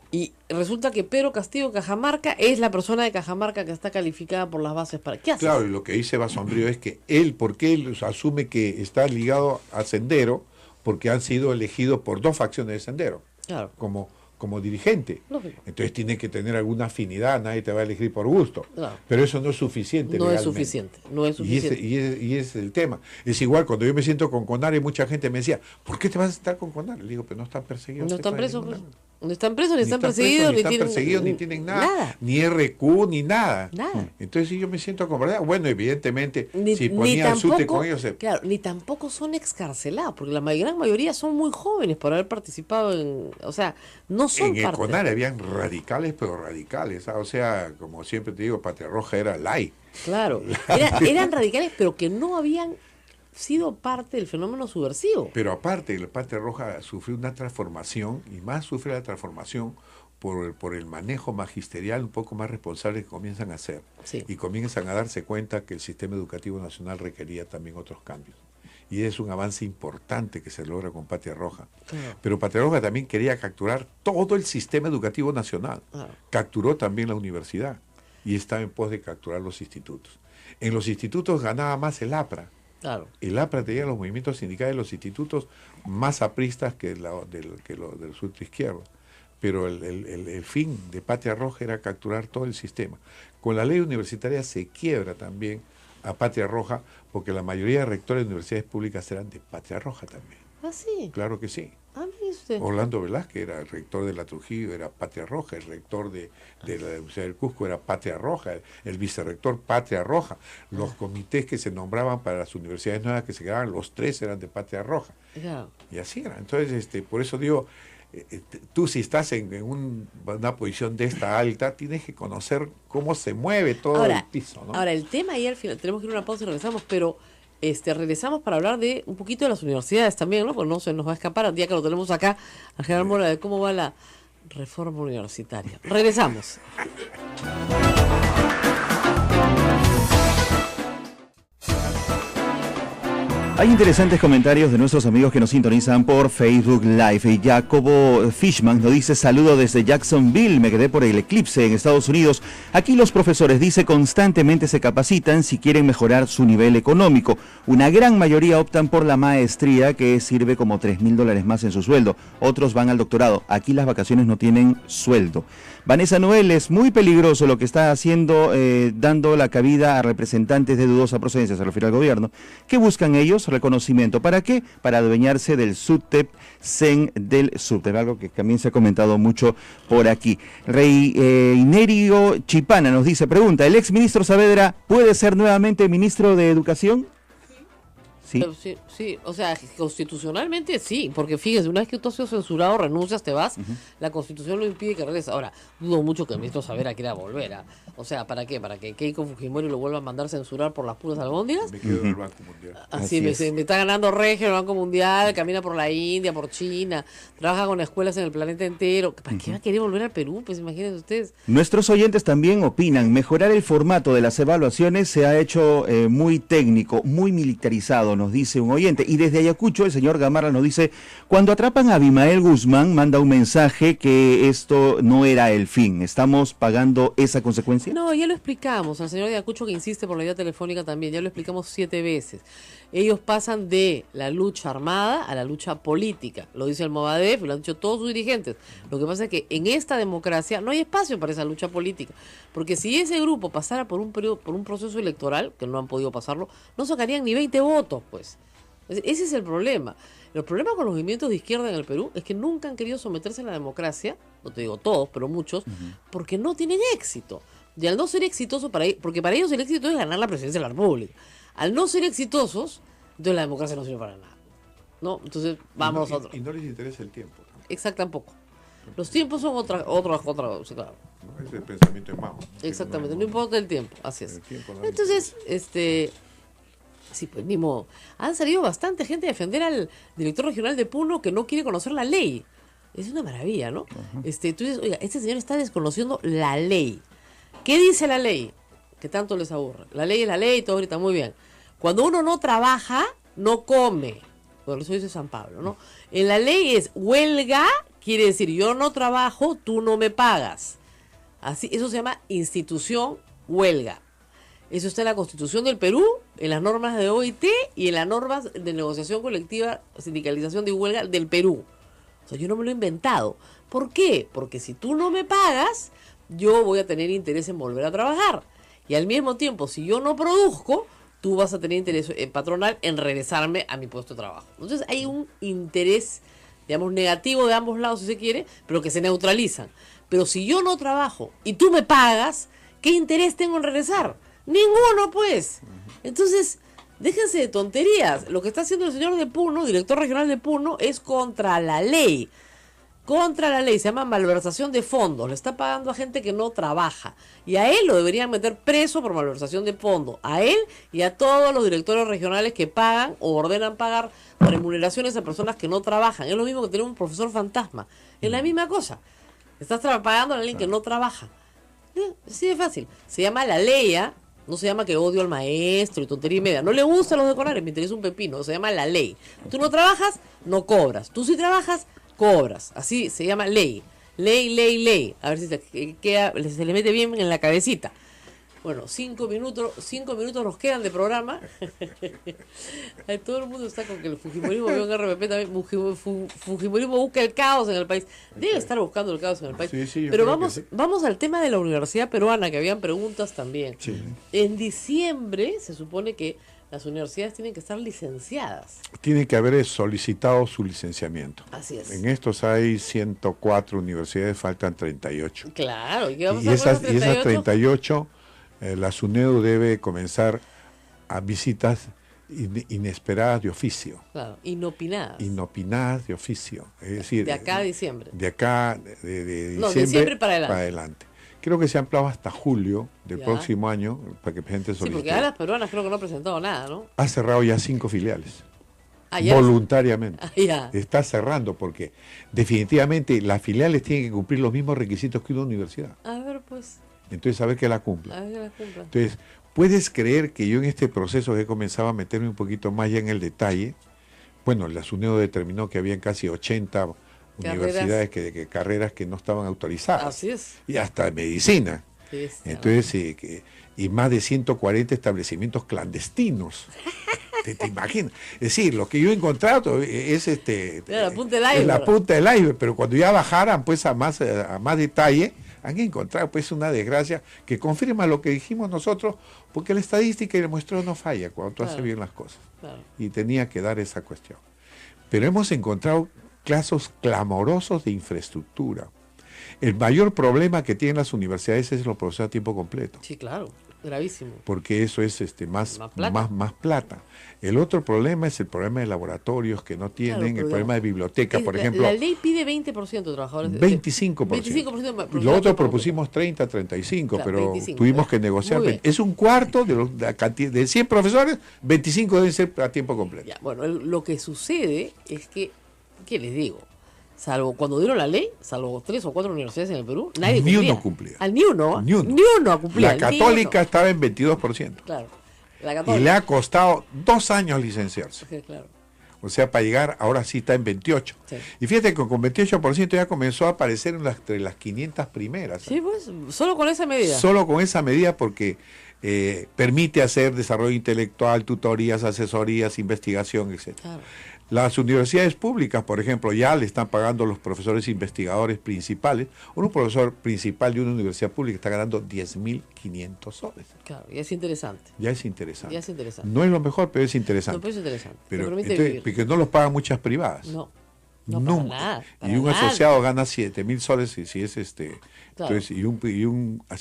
Y resulta que Pedro Castillo Cajamarca es la persona de Cajamarca que está calificada por las bases para... ¿Qué hace? Claro, y lo que dice Basombrío es que porque él asume que está ligado a Sendero, porque han sido elegidos por 2 facciones de Sendero, claro, como dirigente. Lógico. Entonces tiene que tener alguna afinidad, nadie te va a elegir por gusto. Claro. Pero eso no es suficiente. No legalmente. No es suficiente. Y ese es el tema. Es igual, cuando yo me siento con Conare, mucha gente me decía, ¿por qué te vas a estar con Conare? Le digo, pero no están perseguidos. No están presos, pues. No están presos, ni están perseguidos, ni tienen nada, ni RQ, ni nada. Entonces, si yo me siento con verdad, bueno, evidentemente, si ponía el SUTE con ellos... Claro, ni tampoco son excarcelados, porque la gran mayoría son muy jóvenes por haber participado en... O sea, no son parte... En el CONARE habían radicales, pero radicales. O sea, como siempre te digo, Patria Roja era light. Claro, eran radicales, pero que no habían sido parte del fenómeno subversivo. Pero aparte, la Patria Roja sufrió una transformación, y más sufre la transformación por el manejo magisterial un poco más responsable que comienzan a hacer. Sí. Y comienzan a darse cuenta que el sistema educativo nacional requería también otros cambios. Y es un avance importante que se logra con Patria Roja. Claro. Pero Patria Roja también quería capturar todo el sistema educativo nacional. Claro. Capturó también la universidad y estaba en pos de capturar los institutos. En los institutos ganaba más el APRA. Claro. El APRA tenía los movimientos sindicales de los institutos más apristas que del centro izquierdo. Pero el fin de Patria Roja era capturar todo el sistema. Con la ley universitaria se quiebra también a Patria Roja, porque la mayoría de rectores de universidades públicas eran de Patria Roja también. ¿Ah, sí? Claro que sí. Ah, mire usted. Orlando Velázquez era el rector de la Trujillo, era Patria Roja, el rector de la Universidad del Cusco era Patria Roja, el vicerrector Patria Roja, los comités que se nombraban para las universidades nuevas que se creaban, los 3 eran de Patria Roja. Claro. Y así era. Entonces, por eso digo, tú si estás en una posición de esta alta, tienes que conocer cómo se mueve todo el piso, ¿no? Ahora, el tema ahí al final, tenemos que ir a una pausa y regresamos, pero regresamos para hablar de un poquito de las universidades también, ¿no? Porque no se nos va a escapar, el día que lo tenemos acá, al general Mora, de cómo va la reforma universitaria. Regresamos. Hay interesantes comentarios de nuestros amigos que nos sintonizan por Facebook Live. Y Jacobo Fishman nos dice: saludo desde Jacksonville, me quedé por el eclipse en Estados Unidos. Aquí los profesores, dice, constantemente se capacitan si quieren mejorar su nivel económico. Una gran mayoría optan por la maestría, que sirve como $3,000 más en su sueldo. Otros van al doctorado. Aquí las vacaciones no tienen sueldo. Vanessa Noel: es muy peligroso lo que está haciendo, dando la cabida a representantes de dudosa procedencia, se refiere al gobierno, que buscan ellos reconocimiento. ¿Para qué? Para adueñarse del SUTEP, del SUTEP, algo que también se ha comentado mucho por aquí. Reinerio Chipana nos dice, pregunta, ¿el exministro Saavedra puede ser nuevamente ministro de Educación? ¿sí? Pero sí, o sea, constitucionalmente sí, porque fíjese, una vez que tú has sido censurado, renuncias, te vas, la Constitución lo impide que regreses. Ahora, dudo mucho que el ministro Saavedra quiera volver. ¿O sea, para qué? ¿Para que Keiko Fujimori lo vuelva a mandar censurar por las puras albóndigas? Me quedo en el Banco Mundial. Así, Así me está ganando Regio en el Banco Mundial, camina por la India, por China, trabaja con escuelas en el planeta entero. ¿Para qué va a querer volver al Perú? Pues imagínense ustedes. Nuestros oyentes también opinan, mejorar el formato de las evaluaciones se ha hecho muy técnico, muy militarizado, nos dice un oyente. Y desde Ayacucho el señor Gamarra nos dice, cuando atrapan a Abimael Guzmán, manda un mensaje que esto no era el fin. ¿Estamos pagando esa consecuencia? No, ya lo explicamos, al señor de Ayacucho que insiste por la vía telefónica también, ya lo explicamos 7 veces. Ellos pasan de la lucha armada a la lucha política, lo dice el Movadef, lo han dicho todos sus dirigentes. Lo que pasa es que en esta democracia no hay espacio para esa lucha política, porque si ese grupo pasara por un periodo, por un proceso electoral, que no han podido pasarlo, no sacarían ni 20 votos, pues. Ese es el problema. El problema con los movimientos de izquierda en el Perú es que nunca han querido someterse a la democracia, no te digo todos, pero muchos, porque no tienen éxito. Y al no ser exitoso, porque para ellos el éxito es ganar la presidencia de la República. Al no ser exitosos, entonces la democracia no sirve para nada. ¿No? Entonces, vamos a otro. Y no les interesa el tiempo. Exacto, tampoco. Los tiempos son otra, claro. ¿No? Es el pensamiento de Mao. Exactamente, no importa el tiempo, así es. El tiempo no Entonces, sí, pues mismo, han salido bastante gente a defender al director regional de Puno que no quiere conocer la ley. Es una maravilla, ¿no? Tú dices, oiga, este señor está desconociendo la ley. ¿Qué dice la ley? Que tanto les aburre. La ley es la ley, todo ahorita muy bien. Cuando uno no trabaja, no come. Bueno, eso dice San Pablo, ¿no? En la ley es huelga, quiere decir yo no trabajo, tú no me pagas. Así, eso se llama institución huelga. Eso está en la Constitución del Perú, en las normas de OIT y en las normas de negociación colectiva, sindicalización de huelga del Perú. O sea, yo no me lo he inventado. ¿Por qué? Porque si tú no me pagas, yo voy a tener interés en volver a trabajar. Y al mismo tiempo, si yo no produzco, tú vas a tener interés patronal en regresarme a mi puesto de trabajo. Entonces hay un interés, digamos, negativo de ambos lados, si se quiere, pero que se neutralizan. Pero si yo no trabajo y tú me pagas, ¿qué interés tengo en regresar? Ninguno, pues. Entonces, déjense de tonterías. Lo que está haciendo el señor de Puno, director regional de Puno, es contra la ley. Contra la ley, se llama malversación de fondos. Le está pagando a gente que no trabaja. Y a él lo deberían meter preso por malversación de fondos. A él y a todos los directores regionales que pagan o ordenan pagar remuneraciones a personas que no trabajan. Es lo mismo que tener un profesor fantasma. Es la misma cosa. Estás pagando a alguien que no trabaja. Así de fácil. Se llama la ley, ¿eh? No se llama que odio al maestro y tontería y media. No le gustan los decorares, me interesa un pepino. Se llama la ley. Tú no trabajas, no cobras. Tú sí trabajas, cobras. Así se llama ley. Ley. A ver si se le mete bien en la cabecita. Bueno, 5 minutos nos quedan de programa. Todo el mundo está con que el Fujimorismo vio en RPP también. Fujimorismo busca el caos en el país. Debe estar buscando el caos en el país. Sí, pero vamos al tema de la Universidad Peruana, que habían preguntas también. Sí. En diciembre se supone que las universidades tienen que estar licenciadas. Tienen que haber solicitado su licenciamiento. Así es. En estos hay 104 universidades, faltan 38. Claro, ¿y qué vamos Y a hacer esas, con las 38? 38, la SUNEDU debe comenzar a visitas inesperadas de oficio. Claro, inopinadas. Inopinadas de oficio. Es decir, De acá a diciembre. De acá, de No, diciembre, diciembre para adelante. Creo que se ha ampliado hasta julio del Ya. próximo año para que gente Sí, solicite. porque ahora las peruanas creo que no han presentado nada, ¿no? Ha cerrado ya 5 filiales. Ah, ya. Voluntariamente. Ah, ya. Está cerrando porque definitivamente las filiales tienen que cumplir los mismos requisitos que una universidad. A ver, pues. Entonces, a ver que la cumpla. A ver que la cumplan. Entonces, ¿puedes creer que yo en este proceso he comenzado a meterme un poquito más ya en el detalle? Bueno, la SUNEDU determinó que habían casi 80 universidades, carreras que no estaban autorizadas. Así es. Y hasta medicina. Sí, Entonces, y más de 140 establecimientos clandestinos. ¿Te imaginas? Es decir, lo que yo he encontrado es la punta del iceberg. es la punta del iceberg, pero cuando ya bajaran pues a más detalle, han encontrado pues una desgracia que confirma lo que dijimos nosotros, porque la estadística y el muestreo no falla cuando tú haces bien las cosas. Claro. Y tenía que dar esa cuestión. Pero hemos encontrado casos clamorosos de infraestructura. El mayor problema que tienen las universidades es los profesores a tiempo completo. Sí, claro. Gravísimo. porque eso es Más plata. más plata. El otro problema es el problema de laboratorios que no tienen, Claro, el pero problema de biblioteca, por ejemplo. La ley pide 20% de trabajadores. 25%. 25%. Lo otro propusimos 30, 35, Claro, pero 25, tuvimos que negociar. muy bien. Es un cuarto de la cantidad de 100 profesores, 25 deben ser a tiempo completo. Ya, bueno, lo que sucede es que, ¿qué les digo? Salvo cuando dieron la ley, salvo 3 o 4 universidades en el Perú, nadie Ni cumplía. uno cumplía. Ni uno. Ni uno. Ni uno cumplía. La católica Ni estaba en 22%. uno. Claro. La Y católica. le ha costado 2 años licenciarse. Sí, claro. O sea, para llegar, ahora sí está en 28. Sí. Y fíjate que con 28% ya comenzó a aparecer entre las 500 primeras. Sí, pues, solo con esa medida. Solo con esa medida porque permite hacer desarrollo intelectual, tutorías, asesorías, investigación, etc. Claro. Las universidades públicas, por ejemplo, ya le están pagando a los profesores investigadores principales. Un profesor principal de una universidad pública está ganando 10.500 soles. Claro, y es interesante. Ya es interesante. Ya es interesante. No es lo mejor, pero es interesante. No, pero es interesante. Pero Te permite entonces, vivir. porque no los pagan muchas privadas. No. No, Nunca. para nada. Y un asociado gana 7.000 soles si es Claro. entonces,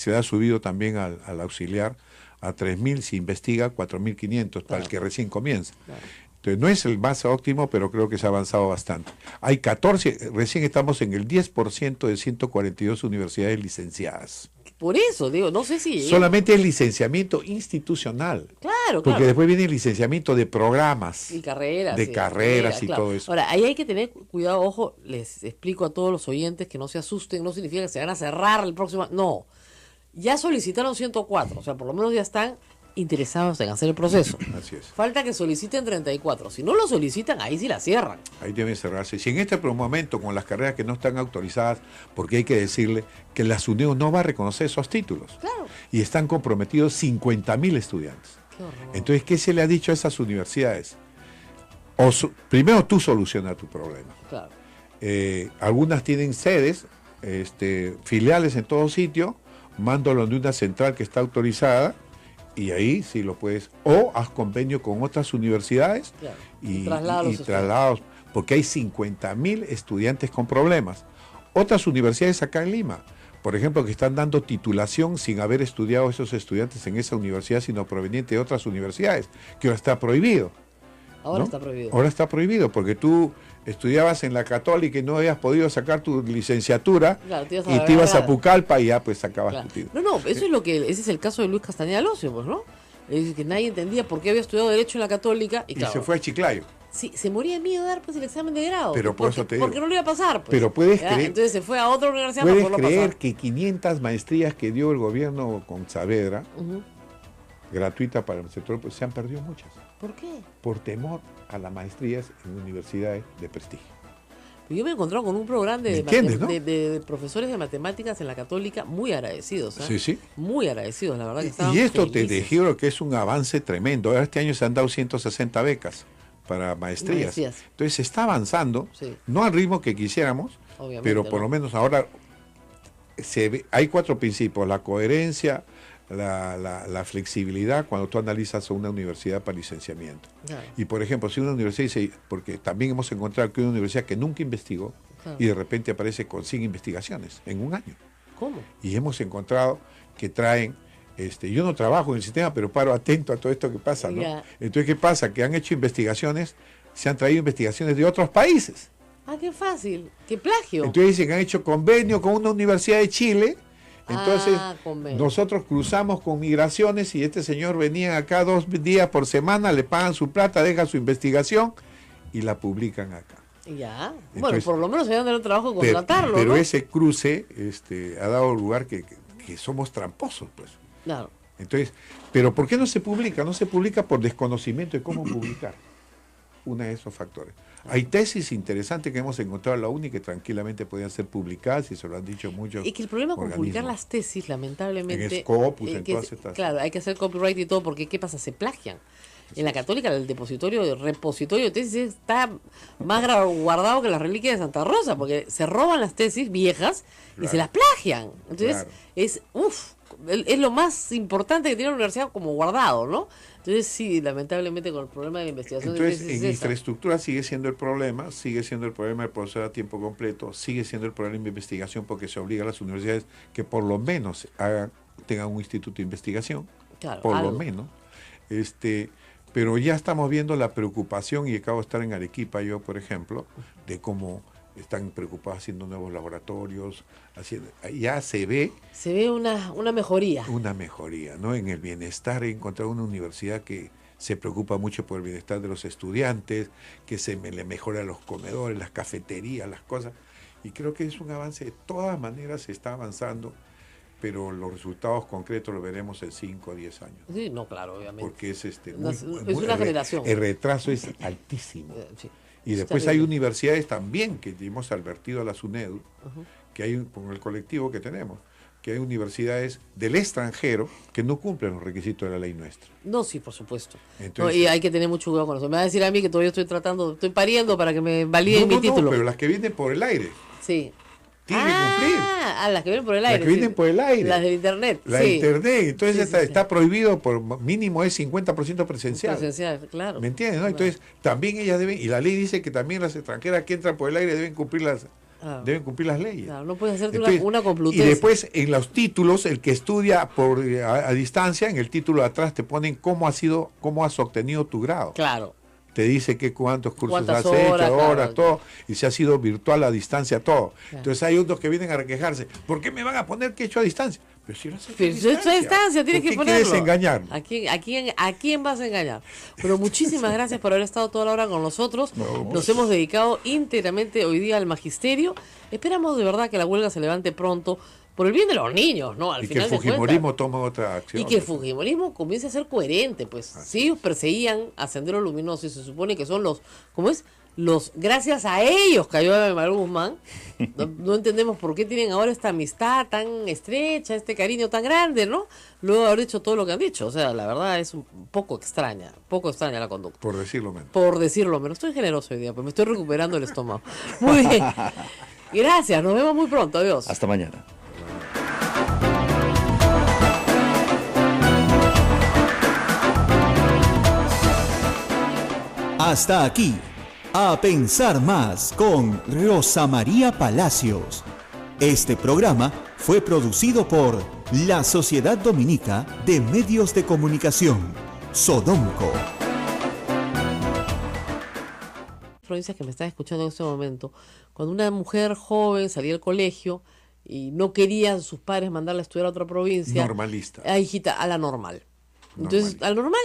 se le ha subido también al auxiliar a 3.000 si investiga, 4.500 para el que recién comienza. Claro. Entonces no es el más óptimo, pero creo que se ha avanzado bastante. Hay 14, recién estamos en el 10% de 142 universidades licenciadas. Por eso, digo, no sé si... Solamente el licenciamiento institucional. Claro, Porque claro. después viene el licenciamiento de programas. Y carreras. De carreras y claro. todo eso. Ahora, ahí hay que tener cuidado, ojo, les explico a todos los oyentes que no se asusten, no significa que se van a cerrar el próximo... No, ya solicitaron 104, o sea, por lo menos ya están interesados en hacer el proceso. Así es. Falta que soliciten 34. Si no lo solicitan, ahí sí la cierran. Ahí deben cerrarse. Si en este momento, con las carreras que no están autorizadas, porque hay que decirle que la SUNEDU no va a reconocer esos títulos. Claro. Y están comprometidos 50.000 estudiantes. Qué horror. Entonces, ¿qué se le ha dicho a esas universidades? Primero tú soluciona tu problema. Claro. Algunas tienen sedes, filiales en todo sitio, mándalo de una central que está autorizada y ahí sí lo puedes. O haz convenio con otras universidades Claro. y Traslados. traslados, porque hay 50.000 estudiantes con problemas. Otras universidades acá en Lima, por ejemplo, que están dando titulación sin haber estudiado esos estudiantes en esa universidad, sino proveniente de otras universidades, que ahora está prohibido. Ahora ¿no? está prohibido. Ahora está prohibido, porque tú estudiabas en la Católica y no habías podido sacar tu licenciatura Claro, te ibas a y la te ibas a verdad. Pucallpa y ya pues sacabas Claro. tu título. No, eso es lo que... Ese es el caso de Luis Castañeda Locio, pues, ¿no? Es decir, que nadie entendía por qué había estudiado Derecho en la Católica. Y, Y claro, se fue a Chiclayo. Sí, se moría de miedo de dar pues el examen de grado. Pero por porque, eso te digo. porque no le iba a pasar. Pues. Pero puedes ¿Ya? creer- Entonces se fue a otra universidad para ¿Puedes poderlo creer pasar. que 500 maestrías que dio el gobierno con Saavedra, Ujú. gratuita para el sector, pues se han perdido muchas, ¿Por qué? por temor a las maestrías en universidades de prestigio. Pero yo me he encontrado con un programa ¿Me de, entiendes, no? de profesores de matemáticas en la Católica muy agradecidos. ¿eh? Sí, sí. Muy agradecidos, la verdad. Que estaban Y esto te felices. juro que es un avance tremendo. Ahora este año se han dado 160 becas para maestrías. Maestrías. Entonces se está avanzando, Sí. no al ritmo que quisiéramos, Obviamente, pero por ¿no? lo menos ahora hay 4 principios: la coherencia, la flexibilidad cuando tú analizas a una universidad para licenciamiento. Claro. Y por ejemplo, si una universidad dice, porque también hemos encontrado que una universidad que nunca investigó Claro. y de repente aparece con 100 investigaciones en un año. ¿Cómo? Y hemos encontrado que traen, yo no trabajo en el sistema, pero paro atento a todo esto que pasa, ¿no? Ya. Entonces, ¿qué pasa? Que han hecho investigaciones, se han traído investigaciones de otros países. Ah, qué fácil. Qué plagio. Entonces dicen que han hecho convenio con una universidad de Chile. Entonces, convenio. nosotros cruzamos con migraciones y este señor venía acá 2 días por semana, le pagan su plata, deja su investigación y la publican acá. Ya. Bueno, Entonces, por lo menos se van a dar el trabajo de Pero, contratarlo, pero ¿no? ese cruce ha dado lugar que somos tramposos, pues. Claro. Entonces, pero ¿por qué no se publica? No se publica por desconocimiento de cómo publicar. Uno de esos factores. Hay tesis interesantes que hemos encontrado en la UNI que tranquilamente podían ser publicadas y se lo han dicho muchos. Y que el problema con publicar organismos. las tesis, lamentablemente... En Scopus, en que todas estas. Claro, hay que hacer copyright y todo, porque ¿qué pasa? Se plagian. En la Católica el repositorio de tesis está más guardado que las reliquias de Santa Rosa, porque se roban las tesis viejas y Claro. se las plagian. Entonces, Claro. es lo más importante que tiene la universidad como guardado, ¿no? Entonces, sí, lamentablemente con el problema de la investigación Entonces, de en tesis es esa. infraestructura sigue siendo el problema del profesor a tiempo completo, sigue siendo el problema de investigación porque se obliga a las universidades que por lo menos tengan un instituto de investigación. Claro, por algo. lo menos. Pero ya estamos viendo la preocupación, y acabo de estar en Arequipa yo, por ejemplo, de cómo están preocupados haciendo nuevos laboratorios, ya se ve una mejoría. una mejoría, ¿no? En el bienestar. He encontrado una universidad que se preocupa mucho por el bienestar de los estudiantes, que le mejora los comedores, las cafeterías, las cosas, y creo que es un avance. De todas maneras se está avanzando, pero los resultados concretos los veremos en 5 o 10 años. Sí, no, claro, obviamente. Porque es una generación. El retraso es altísimo. Sí. Y Es después hay terrible. universidades también que hemos advertido a la SUNEDU, que hay con el colectivo que tenemos, que hay universidades del extranjero que no cumplen los requisitos de la ley nuestra. No, sí, por supuesto. Entonces, No, y hay que tener mucho cuidado con eso. Me va a decir a mí que todavía estoy pariendo para que me validen mi título. pero las que vienen por el aire Sí. tienen que cumplir. Las que vienen por el aire. Las que vienen por el aire. Las del internet. La sí. internet, entonces Sí, está prohibido, por mínimo es 50% presencial. Presencial, claro. ¿Me entiendes? ¿no? Claro. Entonces, también ellas deben, y la ley dice que también las extranjeras que entran por el aire deben cumplir las leyes. Claro, no puedes hacerte Entonces, una y complutense. después en los títulos, el que estudia a distancia, en el título de atrás te ponen cómo has obtenido tu grado. Claro. Te dice cuántos cursos Cuántas has hecho, horas, horas, claro. todo, y si ha sido virtual, a distancia, todo. Claro. Entonces hay otros que vienen a quejarse. ¿Por qué me van a poner que he hecho a distancia? Pero si lo has hecho a Pero si esta distancia tienes ¿Por que qué ponerlo. quieres engañar? ¿A quién vas a engañar? Pero muchísimas gracias por haber estado toda la hora con nosotros. No, Nos hemos dedicado íntegramente hoy día al magisterio. Esperamos de verdad que la huelga se levante pronto por el bien de los niños, ¿no? Al Y que final el de cuentas. fujimorismo tome otra acción. Y que el fujimorismo comience a ser coherente, pues. Si ellos perseguían a Sendero Luminoso y se supone que son gracias a ellos cayó Abimael Guzmán, no entendemos por qué tienen ahora esta amistad tan estrecha, este cariño tan grande, ¿no? Luego de haber hecho todo lo que han dicho. O sea, la verdad es un poco extraña la conducta. Por decirlo menos. Por decirlo menos. Estoy generoso hoy día, pues me estoy recuperando el estómago. Muy bien. Gracias, nos vemos muy pronto. Adiós. Hasta mañana. Hasta aquí, A Pensar Más con Rosa María Palacios. Este programa fue producido por la Sociedad Dominica de Medios de Comunicación, Sodomco. Provincias que me están escuchando en este momento, cuando una mujer joven salía del colegio y no querían sus padres mandarla a estudiar a otra provincia. Normalista. Hijita, a la normal. Entonces, Normalista. al normal.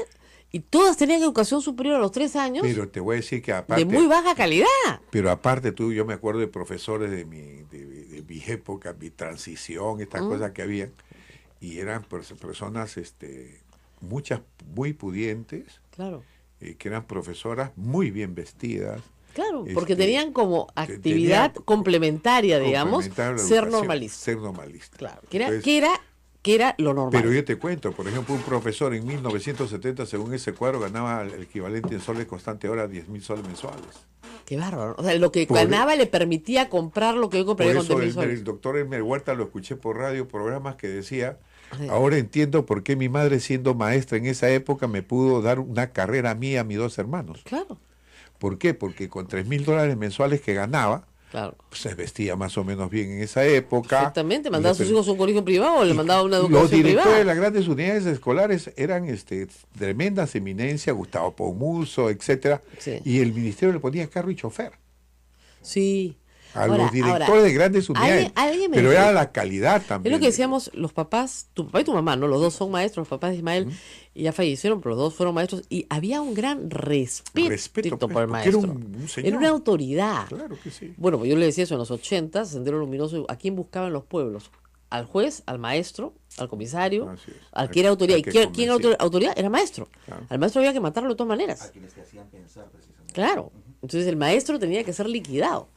Y todas tenían educación superior a los 3 años. Pero te voy a decir que aparte... de muy baja calidad. Pero aparte yo me acuerdo de profesores de mi época, mi transición, estas cosas que habían, y eran personas, muchas muy pudientes, Claro. que eran profesoras muy bien vestidas. Claro, porque Este, tenían como te- actividad tenían complementaria, digamos, complementar la ser educación, normalista. Ser normalista. Claro, Entonces, que era lo normal. pero yo te cuento, por ejemplo, un profesor en 1970, según ese cuadro, ganaba el equivalente en soles constante hora 10.000 soles mensuales. Qué bárbaro. O sea, lo que Por- ganaba le permitía comprar lo que yo Por compraría con eso 10.000 el soles. doctor Elmer Huerta lo escuché por radio, programas que decía, Sí. ahora entiendo por qué mi madre, siendo maestra en esa época, me pudo dar una carrera a mí y a mis 2 hermanos. Claro, ¿Por qué? Porque con 3.000 dólares mensuales que ganaba, claro. pues, se vestía más o menos bien en esa época. Exactamente. ¿Mandaba a sus Y le- hijos a un colegio privado o le mandaba una Los educación directores privada? de las grandes unidades escolares eran tremendas eminencias, Gustavo Pomuso, etcétera, Sí. y el ministerio le ponía carro y chofer Sí. a los directores de grandes unidades. alguien me pero dijo- era la calidad Es también. lo que decíamos los papás, tu papá y tu mamá, ¿no? Los dos son maestros, los papás de Ismael, y ya fallecieron, pero los dos fueron maestros, y había un gran respeto pues, por el porque maestro. era un señor. Era una autoridad. Claro que sí. Bueno, pues yo le decía eso en los 80, Sendero Luminoso, ¿a quién buscaban los pueblos? Al juez, al maestro, al comisario, Así es. al que era autoridad. Al ¿Y que quién era convencía. autoridad? Era maestro. Claro. Al maestro había que matarlo de todas maneras. Quienes te hacían pensar precisamente. Claro. Entonces el maestro tenía que ser liquidado.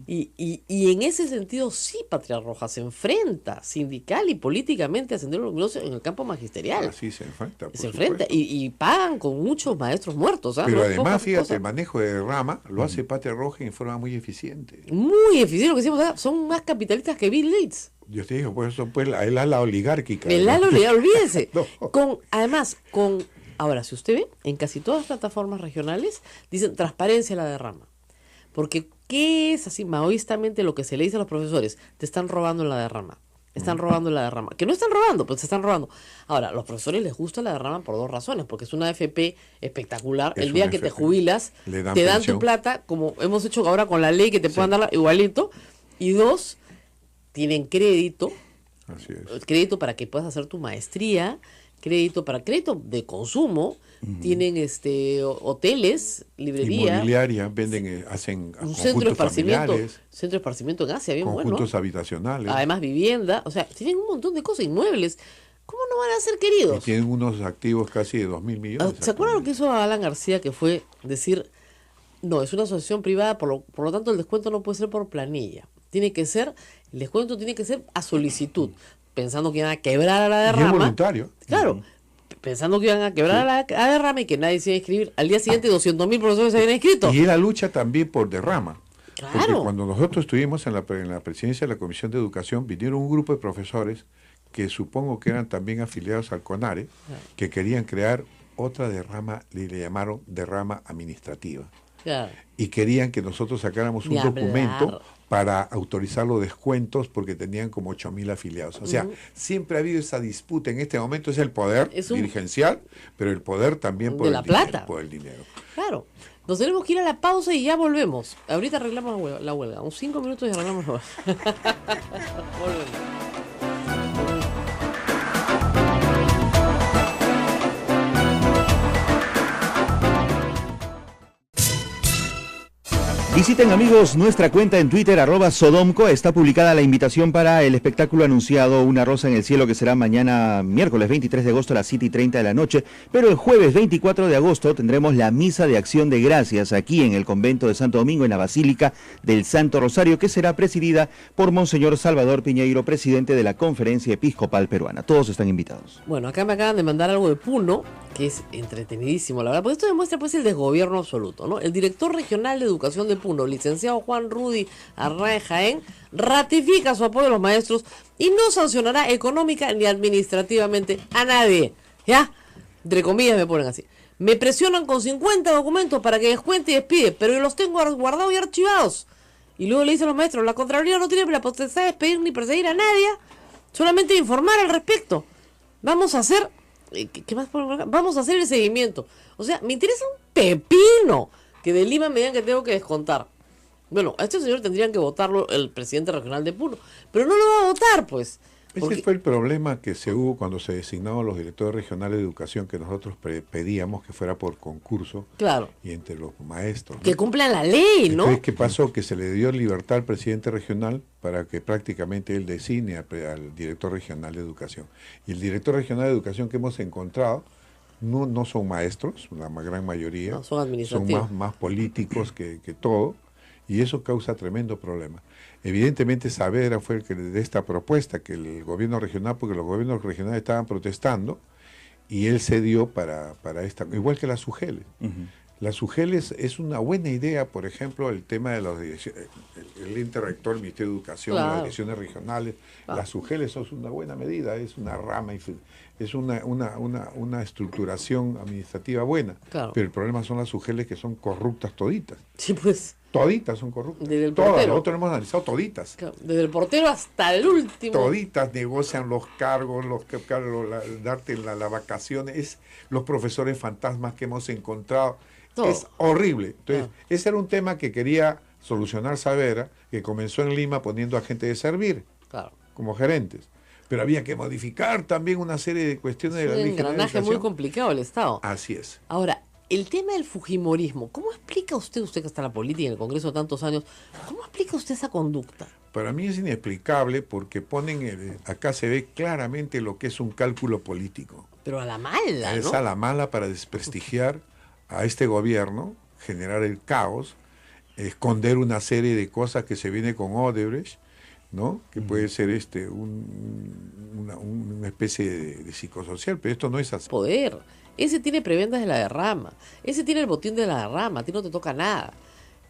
Y en ese sentido sí, Patria Roja se enfrenta sindical y políticamente a Sendero Luminoso en el campo magisterial. Así se enfrenta. por Se enfrenta supuesto. y pagan con muchos maestros muertos. ¿Ah? Pero No es además, poca fíjate, cosa. el manejo de rama lo hace Patria Roja en forma muy eficiente. Muy eficiente lo que decimos acá. Son más capitalistas que Bill Gates. Yo te digo, pues eso pues el ala oligárquica. El ¿no? Lalo legal, olvídese. No. Ahora, si usted ve, en casi todas las plataformas regionales dicen transparencia a la derrama. Porque, ¿qué es así maoístamente lo que se le dice a los profesores? Te están robando en la derrama. están robando la derrama. Que no están robando, pues se están robando. Ahora, a los profesores les gusta la derrama por dos razones, porque es una AFP espectacular. Es el día una que te AFP. jubilas, Le dan te dan pensión. tu plata, como hemos hecho ahora con la ley, que te puedan dar igualito. Y dos, tienen crédito, Así es. crédito para que puedas hacer tu maestría, crédito de consumo, tienen hoteles, librería, Inmobiliaria, venden, hacen un conjuntos familiares, centro de esparcimiento en Asia, bien bueno. conjuntos habitacionales. Además vivienda, o sea, tienen un montón de cosas, inmuebles. ¿Cómo no van a ser Y queridos? tienen unos activos casi de 2.000 millones. ¿Se acuerdan lo que hizo Alan García, que fue decir, no, es una asociación privada, por lo tanto el descuento no puede ser por planilla? El descuento tiene que ser a solicitud, pensando que iban a quebrar a la Y es derrama. voluntario. Claro, pensando que iban a quebrar a la derrama y que nadie se iba a inscribir. Al día siguiente 200.000 profesores se habían inscrito. Y es la lucha también por derrama. Porque Claro. cuando nosotros estuvimos en la presidencia de la Comisión de Educación, vinieron un grupo de profesores que supongo que eran también afiliados al CONARE, que querían crear otra derrama, le llamaron derrama administrativa. Claro. Y querían que nosotros sacáramos un Ni hablar. documento para autorizar los descuentos porque tenían como 8.000 afiliados. O sea, siempre ha habido esa disputa. En este momento es el poder Es un- dirigencial, pero el poder también por De el la dinero, plata. por el dinero. Claro. Nos tenemos que ir a la pausa y ya volvemos. Ahorita arreglamos la huelga. Unos 5 minutos y arreglamos la huelga. Volvemos. Visiten, amigos, nuestra cuenta en Twitter, @Sodomco. Está publicada la invitación para el espectáculo anunciado Una Rosa en el Cielo, que será mañana miércoles 23 de agosto a las 7:30 de la noche. Pero el jueves 24 de agosto tendremos la Misa de Acción de Gracias aquí en el convento de Santo Domingo, en la Basílica del Santo Rosario, que será presidida por Monseñor Salvador Piñeiro, presidente de la Conferencia Episcopal Peruana. Todos están invitados. Bueno, acá me acaban de mandar algo de Puno, que es entretenidísimo, la verdad, porque esto demuestra pues el desgobierno absoluto, ¿no? El director regional de educación de Puno, licenciado Juan Rudy Arrae Jaén, ratifica su apoyo a los maestros y no sancionará económica ni administrativamente a nadie. ¿Ya? Entre comillas me ponen así. Me presionan con 50 documentos para que descuente y despide, pero yo los tengo guardados y archivados. Y luego le dicen a los maestros, la Contraloría no tiene la potestad de despedir ni perseguir a nadie, solamente informar al respecto. Vamos a hacer... ¿Qué más ponemos acá? Vamos a hacer el seguimiento. O sea, me interesa un pepino que de Lima me digan que tengo que descontar. Bueno, a este señor tendrían que votarlo el presidente regional de Puno, pero no lo va a votar, pues. Ese fue el problema que se hubo cuando se designaron los directores regionales de educación, que nosotros pedíamos que fuera por concurso Claro, y entre los maestros, ¿no? que cumplan la ley, ¿no? Entonces, ¿qué pasó? Que se le dio libertad al presidente regional para que prácticamente él designe al director regional de educación. Y el director regional de educación que hemos encontrado no son maestros, la gran mayoría, No, son administrativos. más políticos que todo, y eso causa tremendo problema. Evidentemente Saavedra fue el que de esta propuesta, que el gobierno regional, porque los gobiernos regionales estaban protestando, y él cedió para esta, igual que las UGELes. Las UGELes es una buena idea, por ejemplo, el tema de los el ente rector, el Ministerio de Educación, Claro. las direcciones regionales. Claro. Las UGELes son una buena medida, es una rama, es una estructuración administrativa buena. Claro. Pero el problema son las UGELes, que son corruptas toditas. Sí, pues. Toditas son corruptas. Desde el Todas, portero. nosotros lo hemos analizado toditas. Claro, desde el portero hasta el último. Toditas negocian los cargos, darte las vacaciones, los profesores fantasmas que hemos encontrado. Todo. Es horrible. Entonces, Claro. ese era un tema que quería solucionar Saavedra, que comenzó en Lima poniendo a gente de servir Claro. como gerentes. Pero había que modificar también una serie de cuestiones Es de la un Ley General de engranaje muy Educación. complicado el Estado. Así es. Ahora, el tema del fujimorismo, ¿cómo explica usted que está en la política y en el Congreso tantos años, cómo explica usted esa conducta? Para mí es inexplicable porque acá se ve claramente lo que es un cálculo político. Pero a la mala, Es ¿no? a la mala para desprestigiar a este gobierno, generar el caos, esconder una serie de cosas que se viene con Odebrecht, ¿no? Que puede ser una especie de psicosocial, pero esto no es así. Poder. Ese tiene prebendas de la derrama. Ese tiene el botín de la derrama. A ti no te toca nada.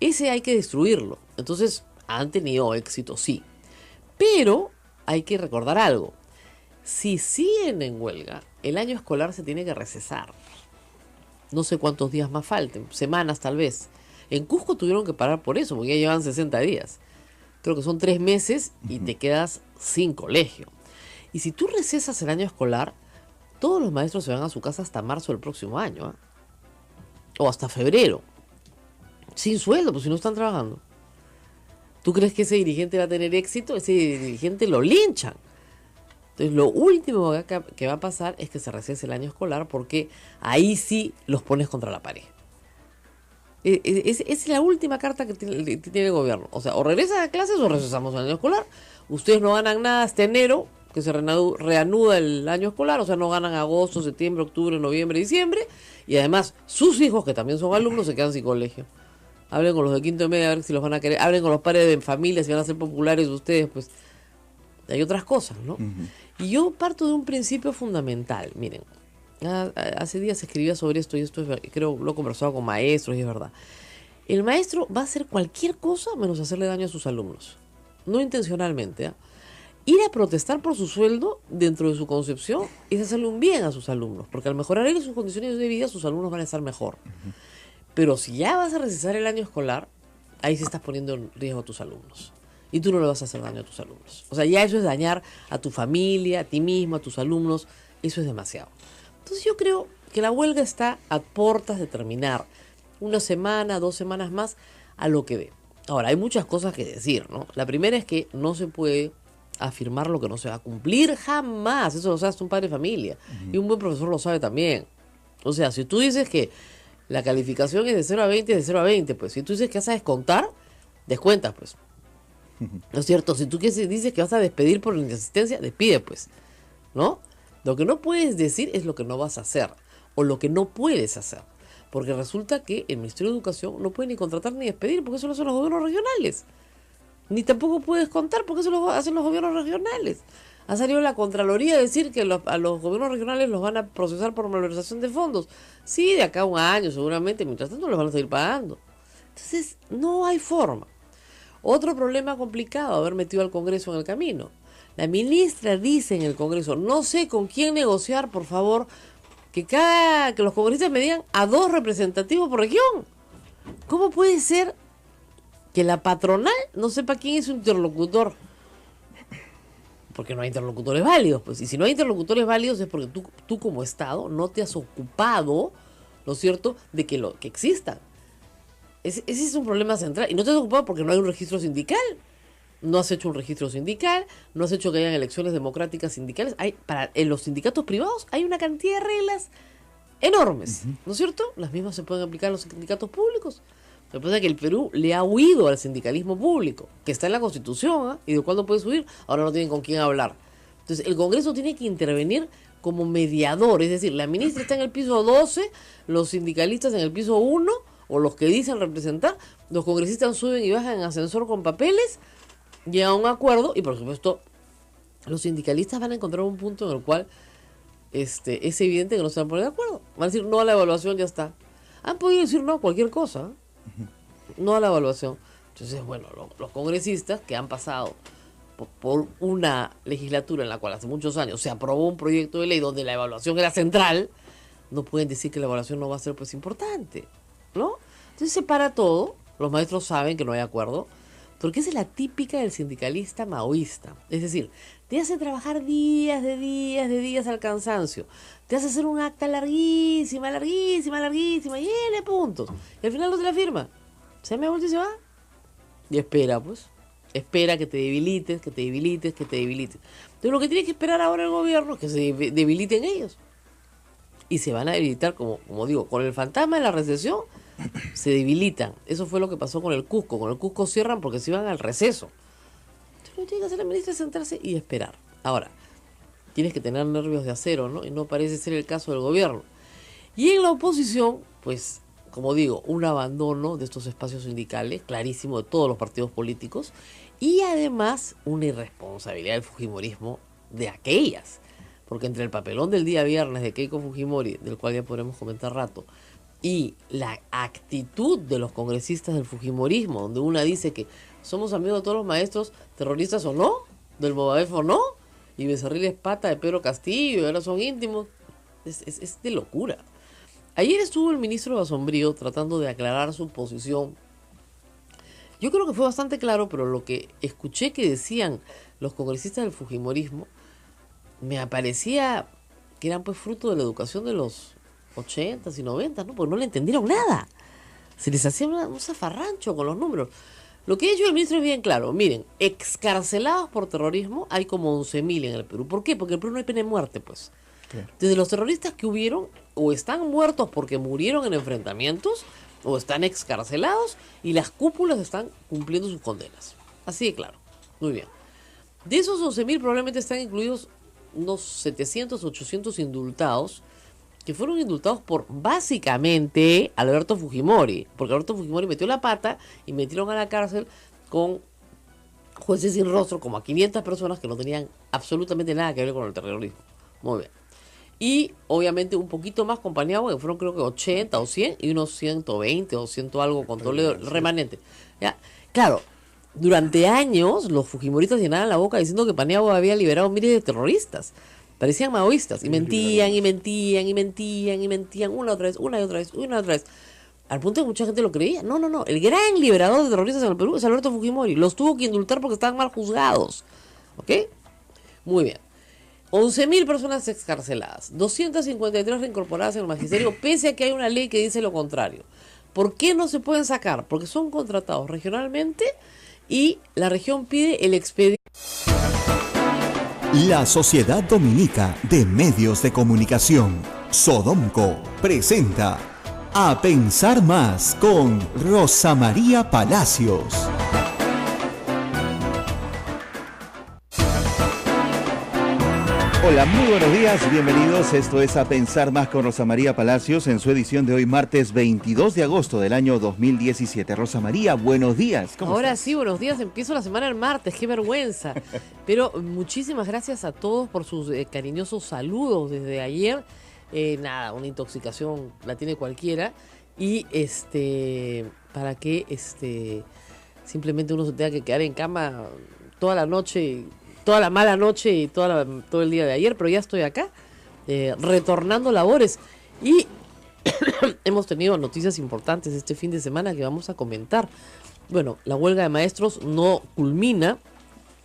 Ese hay que destruirlo. Entonces, han tenido éxito, sí. Pero hay que recordar algo. Si siguen en huelga, el año escolar se tiene que recesar. No sé cuántos días más falten, semanas tal vez. En Cusco tuvieron que parar por eso, porque ya llevan 60 días. creo que son 3 meses y te quedas sin colegio. Y si tú recesas el año escolar, todos los maestros se van a su casa hasta marzo del próximo año, ¿eh? O hasta febrero, sin sueldo, pues si no están trabajando. ¿Tú crees que ese dirigente va a tener éxito? Ese dirigente lo linchan. Entonces lo último que va a pasar es que se recese el año escolar, porque ahí sí los pones contra la pared. Es la última carta que tiene el gobierno. O sea, o regresan a clases o recesamos el año escolar. Ustedes no ganan nada hasta enero, que se reanuda el año escolar. O sea, no ganan agosto, septiembre, octubre, noviembre, diciembre. Y además, sus hijos, que también son alumnos, se quedan sin colegio. Hablen con los de quinto de media a ver si los van a querer. Hablen con los padres de familia si van a ser populares ustedes. Pues hay otras cosas, ¿no? Y yo parto de un principio fundamental. Miren, hace días escribía sobre esto y esto creo lo he conversado con maestros y es verdad. El maestro va a hacer cualquier cosa menos hacerle daño a sus alumnos. No intencionalmente, ¿eh? Ir a protestar por su sueldo dentro de su concepción es hacerle un bien a sus alumnos, porque al mejorar él sus condiciones de vida, sus alumnos van a estar mejor. Pero si ya vas a recesar el año escolar, ahí sí estás poniendo en riesgo a tus alumnos. Y tú no le vas a hacer daño a tus alumnos. O sea, ya eso es dañar a tu familia, a ti mismo, a tus alumnos. Eso es demasiado. Entonces yo creo que la huelga está a puertas de terminar. 1 semana, 2 semanas más, a lo que dé. Ahora, hay muchas cosas que decir, ¿no? La primera es que no se puede afirmar lo que no se va a cumplir jamás. Eso lo sabe hasta un padre de familia. Y un buen profesor lo sabe también. O sea, si tú dices que la calificación es de 0 a 20, es de 0 a 20, pues. Si tú dices que vas a descontar, descuentas, pues. ¿No es cierto? Si tú dices que vas a despedir por inasistencia, despide, pues. ¿No? Lo que no puedes decir es lo que no vas a hacer. O lo que no puedes hacer. Porque resulta que el Ministerio de Educación no puede ni contratar ni despedir, porque eso lo hacen los gobiernos regionales. Ni tampoco puedes contar, porque eso lo hacen los gobiernos regionales. Ha salido la Contraloría a decir que a los gobiernos regionales los van a procesar por malversación de fondos. Sí, de acá a un año seguramente, mientras tanto los van a seguir pagando. Entonces, no hay forma. Otro problema complicado, haber metido al Congreso en el camino. La ministra dice en el Congreso, no sé con quién negociar, por favor, que los congresistas me digan a 2 representativos por región. ¿Cómo puede ser que la patronal no sepa quién es su interlocutor? Porque no hay interlocutores válidos, pues. Y si no hay interlocutores válidos es porque tú como Estado no te has ocupado, ¿no es cierto?, de que existan. Ese es un problema central. Y no te has ocupado porque no hay un registro sindical. No has hecho un registro sindical, no has hecho que hayan elecciones democráticas sindicales. En los sindicatos privados hay una cantidad de reglas enormes, ¿no es cierto? Las mismas se pueden aplicar a los sindicatos públicos. Lo que pasa es que el Perú le ha huido al sindicalismo público, que está en la Constitución, ¿eh? Y de cuándo puedes huir, ahora no tienen con quién hablar. Entonces, el Congreso tiene que intervenir como mediador, es decir, la ministra está en el piso 12, los sindicalistas en el piso 1, o los que dicen representar, los congresistas suben y bajan en ascensor con papeles, llegan a un acuerdo, y por supuesto, los sindicalistas van a encontrar un punto en el cual es evidente que no se van a poner de acuerdo. Van a decir no a la evaluación, ya está. Han podido decir no a cualquier cosa, ¿eh? No a la evaluación. Entonces, bueno, los congresistas que han pasado por una legislatura en la cual hace muchos años se aprobó un proyecto de ley donde la evaluación era central, no pueden decir que la evaluación no va a ser pues importante, ¿no? Entonces se para todo, los maestros saben que no hay acuerdo, porque esa es la típica del sindicalista maoísta. Es decir, te hace trabajar días al cansancio, te hace hacer un acta larguísima, y llena de puntos, y al final no te la firma. Se me vuelve y se va. Y espera, pues. Espera que te debilites. Entonces lo que tiene que esperar ahora el gobierno es que se debiliten ellos. Y se van a debilitar, como digo, con el fantasma de la recesión, se debilitan. Eso fue lo que pasó con el Cusco. Con el Cusco cierran porque se iban al receso. Entonces lo que tiene que hacer la ministra es sentarse y esperar. Ahora, tienes que tener nervios de acero, ¿no? Y no parece ser el caso del gobierno. Y en la oposición, pues, como digo, un abandono de estos espacios sindicales, clarísimo, de todos los partidos políticos, y además una irresponsabilidad del fujimorismo de aquellas. Porque entre el papelón del día viernes de Keiko Fujimori, del cual ya podremos comentar rato, y la actitud de los congresistas del fujimorismo, donde una dice que somos amigos de todos los maestros, terroristas o no, del Movadef o no, y Becerril es pata de Pedro Castillo, y ahora son íntimos, es de locura. Ayer estuvo el ministro Basombrío tratando de aclarar su posición. Yo creo que fue bastante claro, pero lo que escuché que decían los congresistas del fujimorismo me aparecía que eran pues fruto de la educación de los 80s y 90s, ¿no? Porque no le entendieron nada. Se les hacía un zafarrancho con los números. Lo que ha dicho el ministro es bien claro. Miren, excarcelados por terrorismo hay como 11.000 en el Perú. ¿Por qué? Porque en el Perú no hay pena de muerte, pues. Claro. Desde los terroristas que hubieron, o están muertos porque murieron en enfrentamientos, o están excarcelados, y las cúpulas están cumpliendo sus condenas. Así de claro. Muy bien. De esos 11.000 probablemente están incluidos unos 700, 800 indultados, que fueron indultados por, básicamente, Alberto Fujimori, porque Alberto Fujimori metió la pata y metieron a la cárcel con jueces sin rostro, como a 500 personas que no tenían absolutamente nada que ver con el terrorismo. Muy bien. Y, obviamente, un poquito más con Paniagua, que fueron creo que 80 o 100, y unos 120 o 100 algo con Toledo, el remanente. ¿Ya? Claro, durante años los fujimoristas llenaban la boca diciendo que Paniagua había liberado miles de terroristas. Parecían maoístas, y mentían, una otra vez, una y otra vez. Al punto de que mucha gente lo creía. No, el gran liberador de terroristas en el Perú es Alberto Fujimori. Los tuvo que indultar porque estaban mal juzgados. ¿Ok? Muy bien. 11.000 personas excarceladas, 253 reincorporadas en el magisterio, pese a que hay una ley que dice lo contrario. ¿Por qué no se pueden sacar? Porque son contratados regionalmente y la región pide el expediente. La Sociedad Dominica de Medios de Comunicación, Sodomco, presenta A Pensar Más con Rosa María Palacios. Hola, muy buenos días, bienvenidos. Esto es A Pensar Más con Rosa María Palacios en su edición de hoy, martes 22 de agosto del año 2017. Rosa María, buenos días. ¿Cómo Ahora estás? sí, buenos días. Empiezo la semana el martes, qué vergüenza. Pero muchísimas gracias a todos por sus cariñosos saludos desde ayer. Nada, una intoxicación la tiene cualquiera. Y para que simplemente uno se tenga que quedar en cama toda la noche, toda la mala noche y todo el día de ayer, pero ya estoy acá, retornando labores. Y hemos tenido noticias importantes este fin de semana que vamos a comentar. Bueno, la huelga de maestros no culmina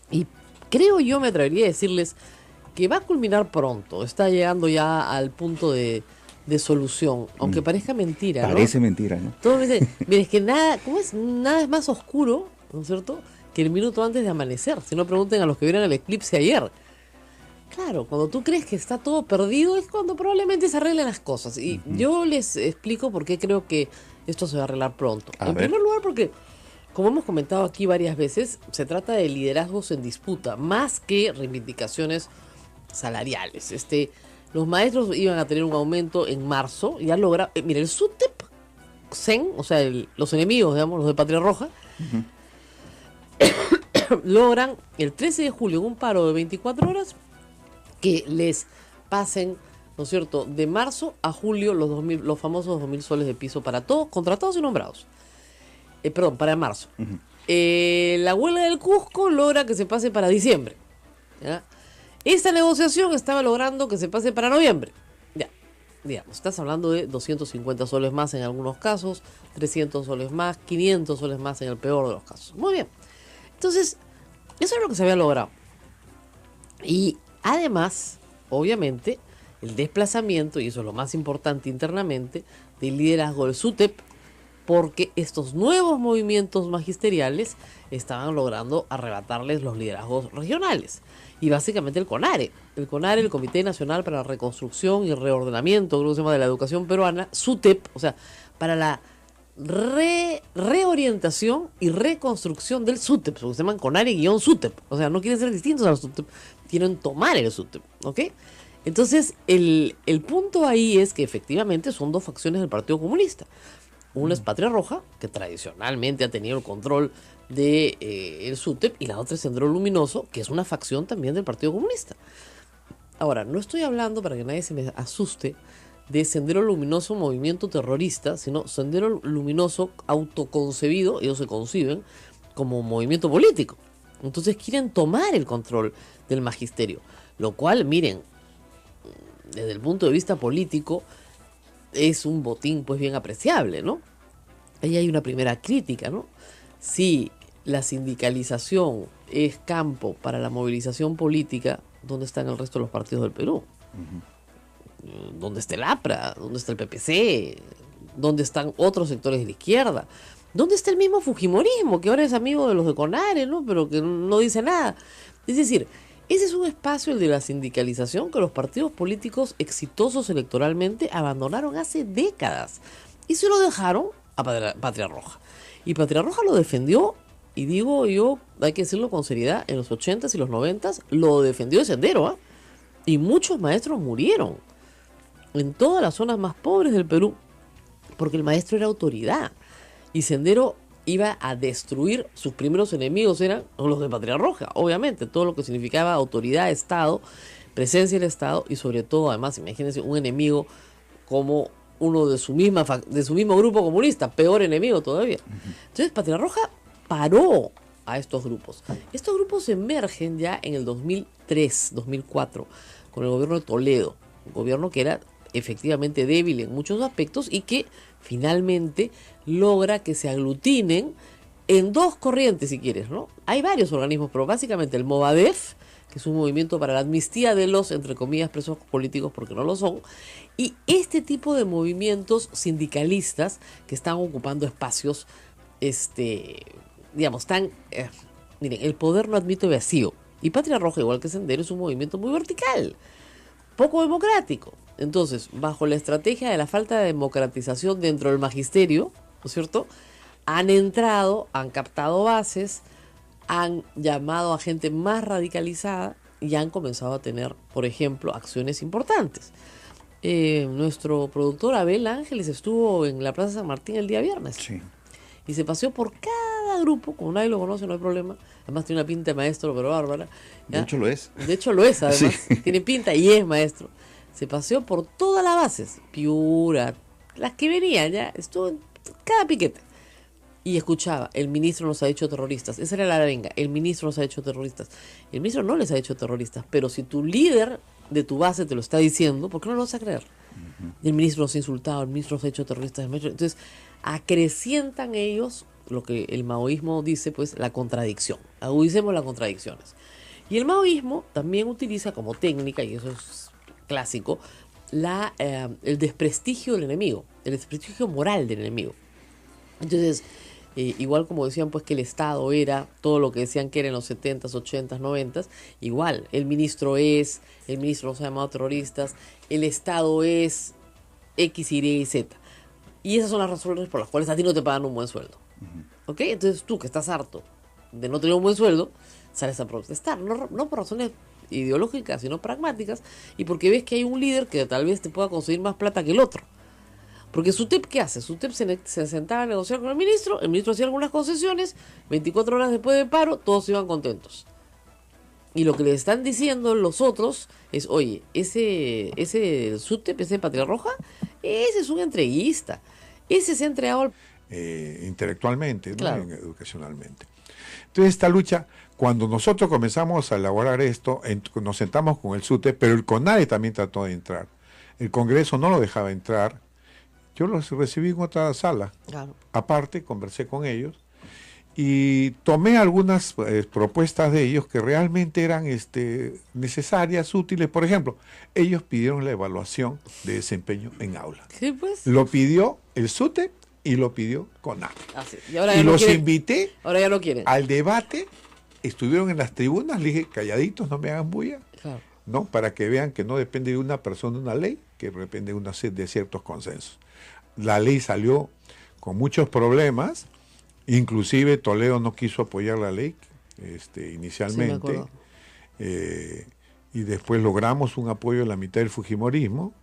y creo yo, me atrevería a decirles que va a culminar pronto. Está llegando ya al punto de solución, aunque parezca mentira, ¿no? Parece mentira, ¿no? Todo me dice, mire, es que nada es más oscuro, ¿no es cierto?, que el minuto antes de amanecer. Si no, pregunten a los que vieron el eclipse ayer. Claro, cuando tú crees que está todo perdido es cuando probablemente se arreglen las cosas. Y yo les explico por qué creo que esto se va a arreglar pronto. En primer lugar, porque, como hemos comentado aquí varias veces, se trata de liderazgos en disputa, más que reivindicaciones salariales. Los maestros iban a tener un aumento en marzo, y han logrado... mira, el SUTEP, o sea, los enemigos, digamos, los de Patria Roja, logran el 13 de julio en un paro de 24 horas que les pasen, ¿no es cierto?, de marzo a julio los famosos 2.000 soles de piso para todos, contratados y nombrados. Para marzo. La huelga del Cusco logra que se pase para diciembre. ¿Ya? Esta negociación estaba logrando que se pase para noviembre. Ya, digamos, estás hablando de 250 soles más en algunos casos, 300 soles más, 500 soles más en el peor de los casos. Muy bien. Entonces, eso es lo que se había logrado. Y además, obviamente, el desplazamiento, y eso es lo más importante internamente, del liderazgo del SUTEP, porque estos nuevos movimientos magisteriales estaban logrando arrebatarles los liderazgos regionales. Y básicamente el CONARE, el Comité Nacional para la Reconstrucción y Reordenamiento, creo que se llama, de la Educación Peruana, SUTEP, o sea, para la reorientación y reconstrucción del SUTEP, porque se llaman CONARE-SUTEP, o sea, no quieren ser distintos a los SUTEP, quieren tomar el SUTEP, ¿ok? Entonces, el punto ahí es que efectivamente son dos facciones del Partido Comunista. Una es Patria Roja, que tradicionalmente ha tenido el control de el SUTEP, y la otra es Sendero Luminoso, que es una facción también del Partido Comunista. Ahora, no estoy hablando, para que nadie se me asuste, de Sendero Luminoso movimiento terrorista, sino Sendero Luminoso autoconcebido, ellos se conciben como movimiento político. Entonces quieren tomar el control del magisterio, lo cual, miren, desde el punto de vista político, es un botín pues bien apreciable, ¿no? Ahí hay una primera crítica, ¿no? si la sindicalización es campo para la movilización política, ¿dónde están el resto de los partidos del Perú? ¿Dónde está el APRA? ¿Dónde está el PPC? ¿Dónde están otros sectores de la izquierda? ¿Dónde está el mismo Fujimorismo, que ahora es amigo de los de Conare, ¿no? Pero que no dice nada? Es decir, ese es un espacio, el de la sindicalización, que los partidos políticos exitosos electoralmente abandonaron hace décadas. Y se lo dejaron a Patria Roja. Y Patria Roja lo defendió, y digo yo, hay que decirlo con seriedad, en los 80s y los 90s, lo defendió de Sendero, ¿ah? Y muchos maestros murieron en todas las zonas más pobres del Perú, porque el maestro era autoridad. Y Sendero iba a destruir, sus primeros enemigos eran los de Patria Roja, obviamente, todo lo que significaba autoridad, Estado, presencia del Estado, y sobre todo, además, imagínense, un enemigo como uno de su mismo grupo comunista, peor enemigo todavía. Entonces, Patria Roja paró a estos grupos. Estos grupos emergen ya en el 2003, 2004, con el gobierno de Toledo, un gobierno que era efectivamente débil en muchos aspectos y que finalmente logra que se aglutinen en dos corrientes, si quieres, ¿no? Hay varios organismos, pero básicamente el Movadef, que es un movimiento para la amnistía de los, entre comillas, presos políticos, porque no lo son, y este tipo de movimientos sindicalistas que están ocupando espacios, digamos, miren, el poder no admite vacío, y Patria Roja, igual que Sendero, es un movimiento muy vertical, poco democrático. Entonces, bajo la estrategia de la falta de democratización dentro del magisterio, ¿no es cierto?, han entrado, han captado bases, han llamado a gente más radicalizada y han comenzado a tener, por ejemplo, acciones importantes. Nuestro productor Abel Ángeles estuvo en la Plaza San Martín el día viernes. Sí. Y se paseó por cada grupo, como nadie lo conoce, no hay problema. Además tiene una pinta de maestro, pero bárbara. ¿Ya? De hecho lo es. De hecho lo es, además. Sí. Tiene pinta y es maestro. Se paseó por todas las bases, Piura, las que venían, ya, estuvo en cada piquete. Y escuchaba, el ministro nos ha hecho terroristas. Esa era la arenga, el ministro nos ha hecho terroristas. El ministro no les ha hecho terroristas, pero si tu líder de tu base te lo está diciendo, ¿por qué no lo vas a creer? El ministro nos ha insultado, el ministro nos ha hecho terroristas. Entonces, acrecientan ellos lo que el maoísmo dice, pues, la contradicción. Agudicemos las contradicciones. Y el maoísmo también utiliza como técnica, y eso es clásico, el desprestigio del enemigo, el desprestigio moral del enemigo. Entonces, igual como decían pues que el Estado era todo lo que decían que era en los 70s, 80s, 90s, igual, el ministro los ha llamado terroristas, el Estado es X, Y y Z. Y esas son las razones por las cuales a ti no te pagan un buen sueldo. ¿Ok? Entonces tú, que estás harto de no tener un buen sueldo, sales a protestar, no por razones ideológicas, sino pragmáticas, y porque ves que hay un líder que tal vez te pueda conseguir más plata que el otro. Porque SUTEP, ¿qué hace? SUTEP se sentaba a negociar con el ministro hacía algunas concesiones, 24 horas después del paro, todos iban contentos. Y lo que le están diciendo los otros es, oye, ese SUTEP, ese Patria Roja, ese es un entreguista, ese se ha entregado al... intelectualmente, ¿no? Claro. Educacionalmente. Entonces esta lucha, cuando nosotros comenzamos a elaborar esto, nos sentamos con el SUTEP, pero el CONARE también trató de entrar. El Congreso no lo dejaba entrar. Yo los recibí en otra sala. Claro. Aparte, conversé con ellos y tomé algunas propuestas de ellos que realmente eran necesarias, útiles. Por ejemplo, ellos pidieron la evaluación de desempeño en aula. Sí, pues. Lo pidió el SUTEP y lo pidió CONARE. Así. Y ahora ya Y no los quieren, invité ahora ya no quieren. al debate, estuvieron en las tribunas, le dije, calladitos, no me hagan bulla, Claro. ¿no? Para que vean que no depende de una persona una ley, que depende de ciertos consensos. La ley salió con muchos problemas, inclusive Toledo no quiso apoyar la ley inicialmente, Sí, y después logramos un apoyo de la mitad del fujimorismo,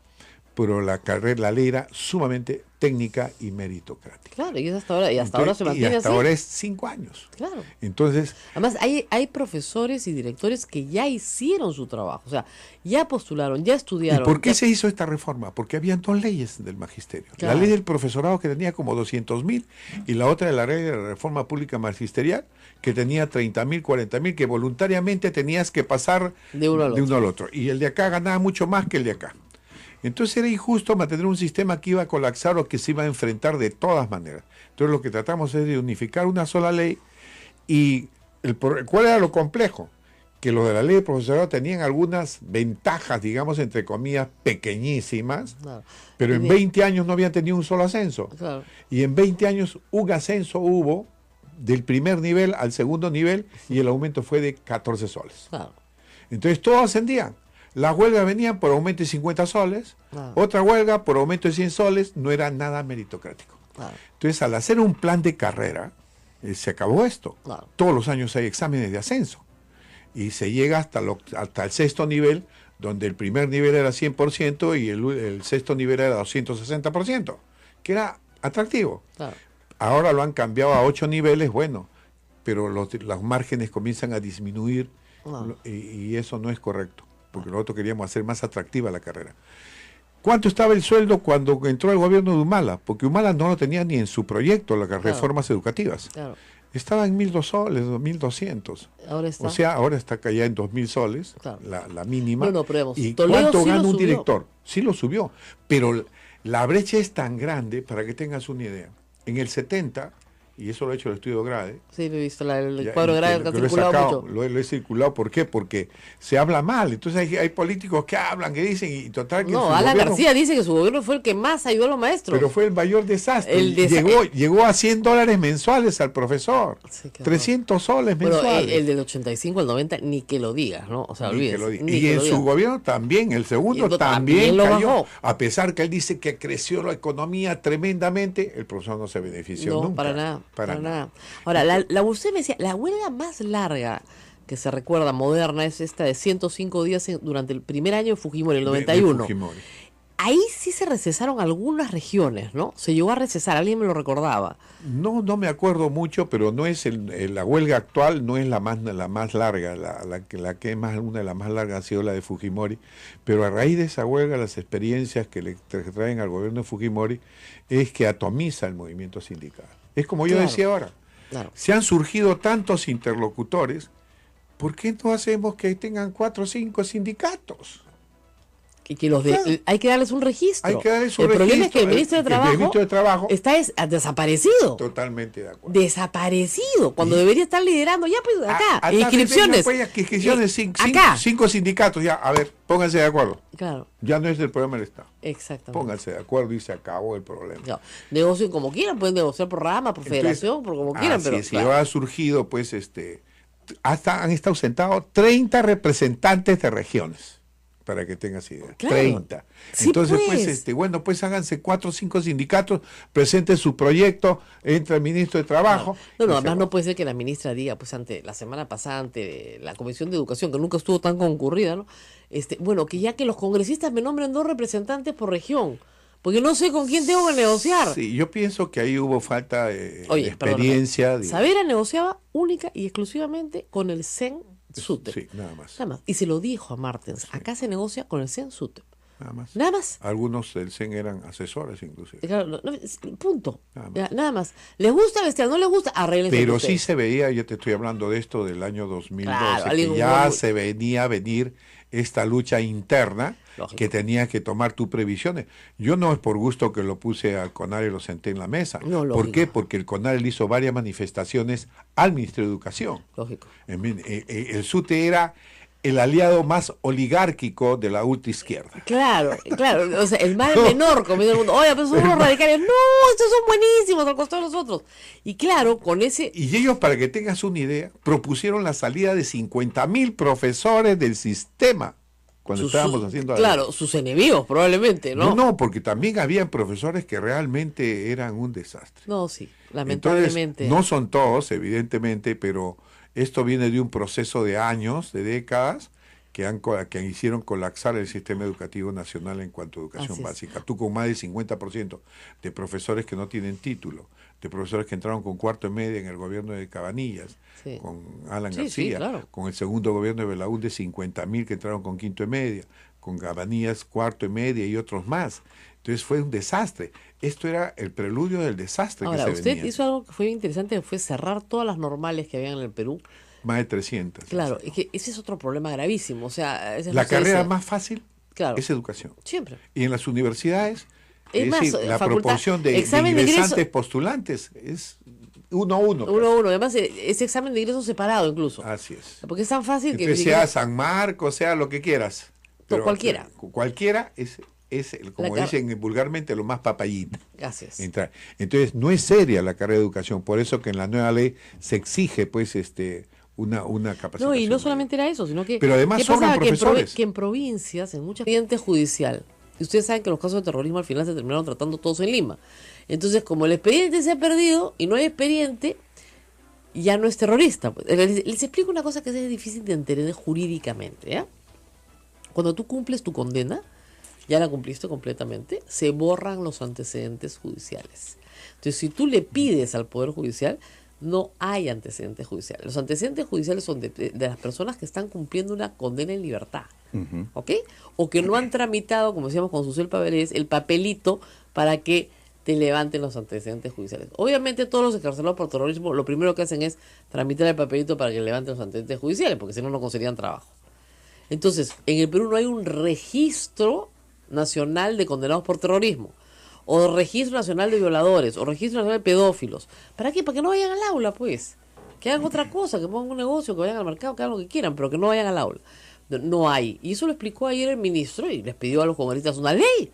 pero la ley era sumamente técnica y meritocrática. Claro, y hasta ahora se Entonces, mantiene y hasta así. ahora es 5 años. Claro. Entonces, Además, hay profesores y directores que ya hicieron su trabajo, o sea, ya postularon, ya ¿y estudiaron. por qué ya- se hizo esta reforma? Porque habían dos leyes del magisterio. Claro. La ley del profesorado, que tenía como 200.000, y la otra de la ley de la reforma pública magisterial, que tenía 30.000, 40.000, que voluntariamente tenías que pasar De uno al otro. otro. Y el de acá ganaba mucho más que el de acá. Entonces era injusto mantener un sistema que iba a colapsar o que se iba a enfrentar de todas maneras. Entonces lo que tratamos es de unificar una sola ley y ¿cuál era lo complejo? Que los de la ley de profesorado tenían algunas ventajas, digamos, entre comillas, pequeñísimas, Claro. pero en 20 años no habían tenido un solo ascenso. Claro. Y en 20 años un ascenso hubo del primer nivel al segundo nivel y el aumento fue de 14 soles. Claro. Entonces todos ascendían. Las huelgas venían por aumento de 50 soles, Claro. otra huelga por aumento de 100 soles, no era nada meritocrático. Claro. Entonces al hacer un plan de carrera, se acabó esto. Claro. Todos los años hay exámenes de ascenso. Y se llega hasta el sexto nivel, donde el primer nivel era 100% y el sexto nivel era 260%, que era atractivo. Claro. Ahora lo han cambiado a 8 niveles, bueno, pero los márgenes comienzan a disminuir y eso no es correcto, porque nosotros queríamos hacer más atractiva la carrera. ¿Cuánto estaba el sueldo cuando entró el gobierno de Humala? Porque Humala no lo tenía ni en su proyecto, las reformas educativas. Claro. Estaba en 1.200 soles, 2.200. Ahora está. O sea, ahora está ya en 2.000 soles, Claro. la mínima. No, pero ¿Y Toledo cuánto sí gana lo un subió. director? Sí lo subió, pero la brecha es tan grande, para que tengas una idea. En el 70, y eso lo he hecho el estudio Grade, Sí, lo he visto, el ya, cuadro y grave que ha lo he circulado sacado, mucho. lo he circulado, ¿por qué? Porque se habla mal, entonces hay políticos que hablan, que dicen, y total que No, su Alan gobierno- García dice que su gobierno fue el que más ayudó a los maestros. pero fue el mayor desastre. El Llegó a $100 mensuales al profesor, Sí, qué horror. 300 soles Bueno, mensuales. el del 85 al 90, ni que lo digas, ¿no? O sea, Ni que olvídese. lo diga. ni Y que en lo su digas. gobierno también, el segundo Y el también lo cayó. bajó. A pesar que él dice que creció la economía tremendamente, el profesor no se benefició No, nunca. para nada. Para nada. Ahora, usted me decía, la huelga más larga que se recuerda, moderna, es esta de 105 días durante el primer año de Fujimori, el De 91. Fujimori. Ahí sí se recesaron algunas regiones, ¿no? Se llegó a recesar, alguien me lo recordaba. No me acuerdo mucho, pero no es la huelga actual, no es la más larga, la que es una de las más largas ha sido la de Fujimori, pero a raíz de esa huelga, las experiencias que le traen al gobierno de Fujimori es que atomiza el movimiento sindical. Es como yo Claro. decía ahora, Claro. se han surgido tantos interlocutores, ¿por qué no hacemos que tengan 4 o 5 sindicatos? Y que hay que darles un registro. Hay que darles un el problema es que el registro, ministro de Trabajo, está desaparecido. Totalmente de acuerdo. Desaparecido, cuando debería estar liderando. Ya, pues, acá, inscripciones. Venga, pues, inscripciones, acá. 5 sindicatos, ya, a ver, pónganse de acuerdo. Claro, Ya no es el problema del Estado. exactamente. Pónganse de acuerdo y se acabó el problema. Claro. Negocien como quieran, pueden negociar por rama, por federación, por como quieran, pero Si claro. ha surgido, pues, han estado sentados 30 representantes de regiones, para que tengas idea. Claro. 30. Sí, Entonces, pues. pues háganse 4 o 5 sindicatos, presenten su proyecto, entra el ministro de Trabajo. No, y se además va. no puede ser que la ministra diga, pues la semana pasada, ante la Comisión de Educación, que nunca estuvo tan concurrida, ¿no? Bueno, que ya que los congresistas me nombren 2 representantes por región, porque no sé con quién tengo que negociar. Sí, yo pienso que ahí hubo falta de Oye, experiencia. perdóname. Saavedra negociaba única y exclusivamente con el CEN SUTEP. Sí, nada más. Nada más. Y se lo dijo a Martens, acá se negocia con el CEN SUTEP. Nada más. Nada más. Algunos del CEN eran asesores, inclusive. Claro, punto. Nada más. Ya, nada más. ¿Les gusta bestear? ¿No les gusta? Arréglense Pero ustedes. sí se veía, yo te estoy hablando de esto del año 2012, Claro, que alguien ya muy- se venía a venir esta lucha interna, Lógico. que tenía que tomar tus previsiones. Yo no es por gusto que lo puse al CONARE y lo senté en la mesa. No, ¿Por lógico. qué? Porque el CONARE le hizo varias manifestaciones al Ministerio de Educación. Lógico. El SUTE era el aliado más oligárquico de la ultraizquierda. Claro, claro. O sea, el mal menor comiendo el mundo. Oye, pero son unos radicales. No, estos son buenísimos al costado de nosotros. Y claro, con ese. Y ellos, para que tengas una idea, propusieron la salida de 50.000 profesores del sistema cuando estábamos haciendo la Claro, sus enemigos probablemente, ¿no? No, porque también habían profesores que realmente eran un desastre. No, sí, Entonces, lamentablemente. no son todos, evidentemente, pero esto viene de un proceso de años, de décadas, que hicieron colapsar el sistema educativo nacional en cuanto a educación Así es. básica. Tú con más del 50% de profesores que no tienen título, de profesores que entraron con cuarto y media en el gobierno de Cabanillas, Sí. con Alan Sí, sí, García, claro. con el segundo gobierno de Belaúnde, 50.000 que entraron con quinto y media, con Cabanillas cuarto y media y otros más. Entonces fue un desastre. Esto era el preludio del desastre Ahora, que se usted venía. hizo algo que fue interesante, que fue cerrar todas las normales que habían en el Perú. Más de 300. Claro, es que ese es otro problema gravísimo. O sea, a veces La no se carrera dice- más fácil Claro. Es educación. Siempre. Y en las universidades, Es más, la facultad, proporción de examen de ingresantes ingreso, postulantes es 1-1. uno a uno. Además, es examen de ingreso separado incluso. Así es. Porque es tan fácil Entonces, que... sea San Marcos, sea lo que quieras. Pero, cualquiera. O sea, cualquiera es como dicen vulgarmente, lo más papayita. Gracias. Entrar. Entonces, no es seria la carrera de educación. Por eso que en la nueva ley se exige, pues, una capacitación. No, y no solamente era eso, sino que... Pero además ¿qué sobran pasaba? profesores. Que en provincias, en muchas expediente judicial, y ustedes saben que los casos de terrorismo al final se terminaron tratando todos en Lima. Entonces, como el expediente se ha perdido y no hay expediente, ya no es terrorista. Pues. Les explico una cosa que es difícil de entender jurídicamente. ¿Ya? Cuando tú cumples tu condena, ya la cumpliste completamente, se borran los antecedentes judiciales. Entonces, si tú le pides al Poder Judicial, no hay antecedentes judiciales. Los antecedentes judiciales son de las personas que están cumpliendo una condena en libertad. ¿Ok? O que no han tramitado, como decíamos con Susel Paveles, el papelito para que te levanten los antecedentes judiciales. Obviamente todos los excarcelados por terrorismo lo primero que hacen es tramitar el papelito para que levanten los antecedentes judiciales, porque si no, no conseguirían trabajo. Entonces, en el Perú no hay un registro nacional de condenados por terrorismo, o registro nacional de violadores, o registro nacional de pedófilos. ¿Para qué? Para que no vayan al aula, pues. Que hagan otra cosa, que pongan un negocio, que vayan al mercado, que hagan lo que quieran, pero que no vayan al aula. No hay. Y eso lo explicó ayer el ministro y les pidió a los congresistas una ley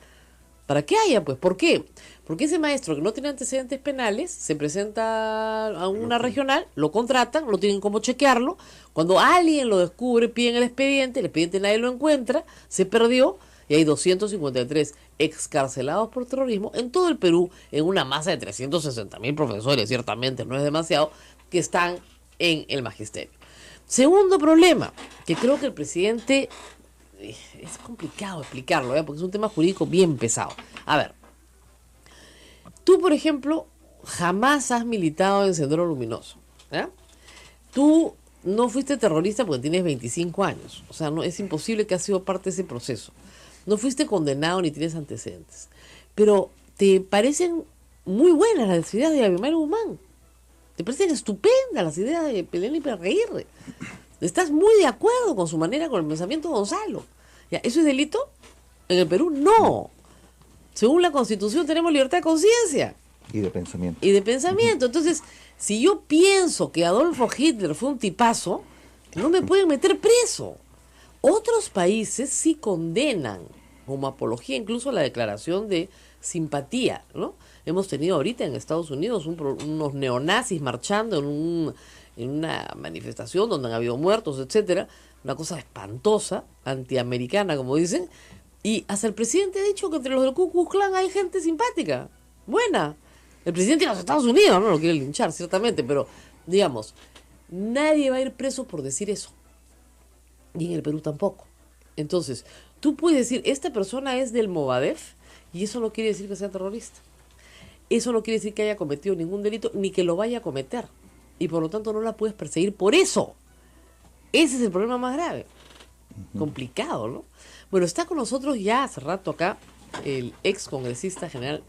para que haya, pues. ¿Por qué? Porque ese maestro que no tiene antecedentes penales se presenta a una regional, lo contratan, no tienen cómo chequearlo. Cuando alguien lo descubre, piden el expediente nadie lo encuentra, se perdió y hay 253 excarcelados por terrorismo en todo el Perú, en una masa de 360.000 profesores, ciertamente no es demasiado, que están en el magisterio. Segundo problema, que creo que el presidente, es complicado explicarlo, porque es un tema jurídico bien pesado. A ver, tú, por ejemplo, jamás has militado en Sendero Luminoso. ¿Ya? Tú no fuiste terrorista porque tienes 25 años. O sea, no, es imposible que has sido parte de ese proceso. No fuiste condenado ni tienes antecedentes. Pero te parecen muy buenas las ideas de Abimael Guzmán. Te parecen estupendas las ideas de Pelén y Perreguirre. Estás muy de acuerdo con su manera, con el pensamiento de Gonzalo. ¿Ya? ¿Eso es delito? En el Perú, no. Según la Constitución tenemos libertad de conciencia. Y de pensamiento. Y de pensamiento. Entonces, si yo pienso que Adolfo Hitler fue un tipazo, no me pueden meter preso. Otros países sí condenan, como apología, incluso la declaración de simpatía, ¿no? Hemos tenido ahorita en Estados Unidos unos neonazis marchando en una manifestación donde han habido muertos, etcétera, una cosa espantosa, antiamericana, como dicen, y hasta el presidente ha dicho que entre los del Ku Klux Klan hay gente simpática, buena. El presidente de los Estados Unidos no lo quiere linchar, ciertamente, pero, digamos, nadie va a ir preso por decir eso. Y en el Perú tampoco. Entonces, tú puedes decir, esta persona es del Movadef, y eso no quiere decir que sea terrorista. Eso no quiere decir que haya cometido ningún delito, ni que lo vaya a cometer. Y por lo tanto no la puedes perseguir por eso. Ese es el problema más grave. Complicado, ¿no? Bueno, está con nosotros ya hace rato acá el ex congresista general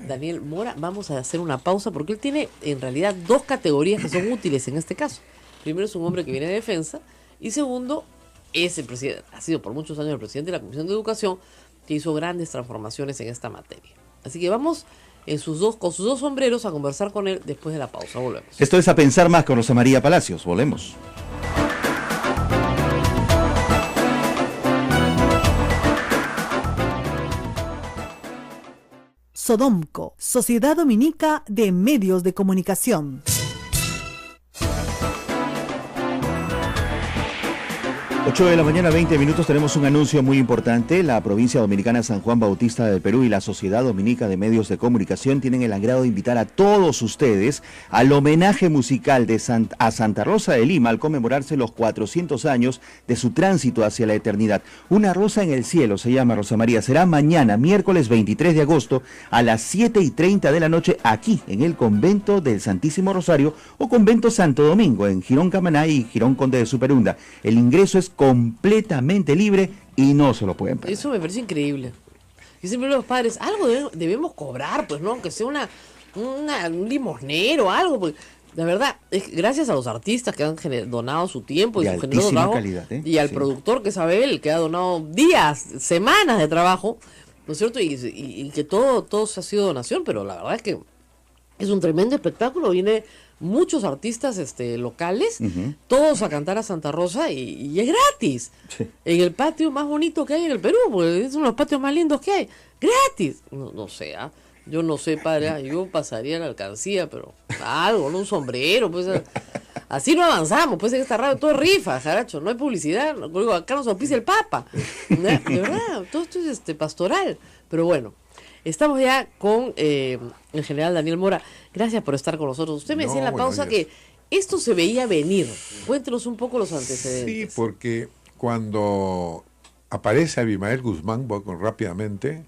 Daniel Mora. Vamos a hacer una pausa porque él tiene en realidad dos categorías que son útiles en este caso. Primero, es un hombre que viene de defensa, y segundo, es el presidente, ha sido por muchos años el presidente de la Comisión de Educación, que hizo grandes transformaciones en esta materia. Así que vamos con sus dos sombreros a conversar con él después de la pausa. Volvemos. Esto es A Pensar Más con Rosa María Palacios. Volvemos. Sodomco, Sociedad Dominica de Medios de Comunicación. 8 de la mañana, 20 minutos, tenemos un anuncio muy importante. La provincia dominicana San Juan Bautista del Perú y la Sociedad Dominica de Medios de Comunicación tienen el agrado de invitar a todos ustedes al homenaje musical a Santa Rosa de Lima al conmemorarse los 400 años de su tránsito hacia la eternidad. Una rosa en el cielo se llama, Rosa María. Será mañana, miércoles 23 de agosto, a las 7:30 de la noche, aquí en el Convento del Santísimo Rosario o Convento Santo Domingo, en Girón Camaná y Girón Conde de Superunda. El ingreso es completamente libre y no se lo pueden perder. Eso me parece increíble. Yo siempre digo a los padres, algo debemos cobrar, pues, ¿no? Aunque sea un limosnero, algo, porque De verdad, es gracias a los artistas que han donado su tiempo y De su generoso altísima trabajo, calidad, ¿eh? y al Sí. productor que es Abel, que ha donado días, semanas de trabajo, ¿no es cierto? Y que todo se ha sido donación, pero la verdad es que es un tremendo espectáculo. Viene muchos artistas locales, todos a cantar a Santa Rosa y es gratis. Sí. En el patio más bonito que hay en el Perú, porque es uno de los patios más lindos que hay. Gratis. No sé, yo no sé, padre, yo pasaría la alcancía, pero algo, ¿no? Un sombrero, pues. Así no avanzamos, pues en esta radio todo es rifa, jaracho, no hay publicidad, digo, acá nos auspicia el Papa. De verdad, todo esto es pastoral. Pero bueno, estamos ya con el general Daniel Mora. Gracias por estar con nosotros. Usted me decía en la buenos pausa días. que esto se veía venir. Cuéntenos un poco los antecedentes. Sí, porque cuando aparece Abimael Guzmán, rápidamente,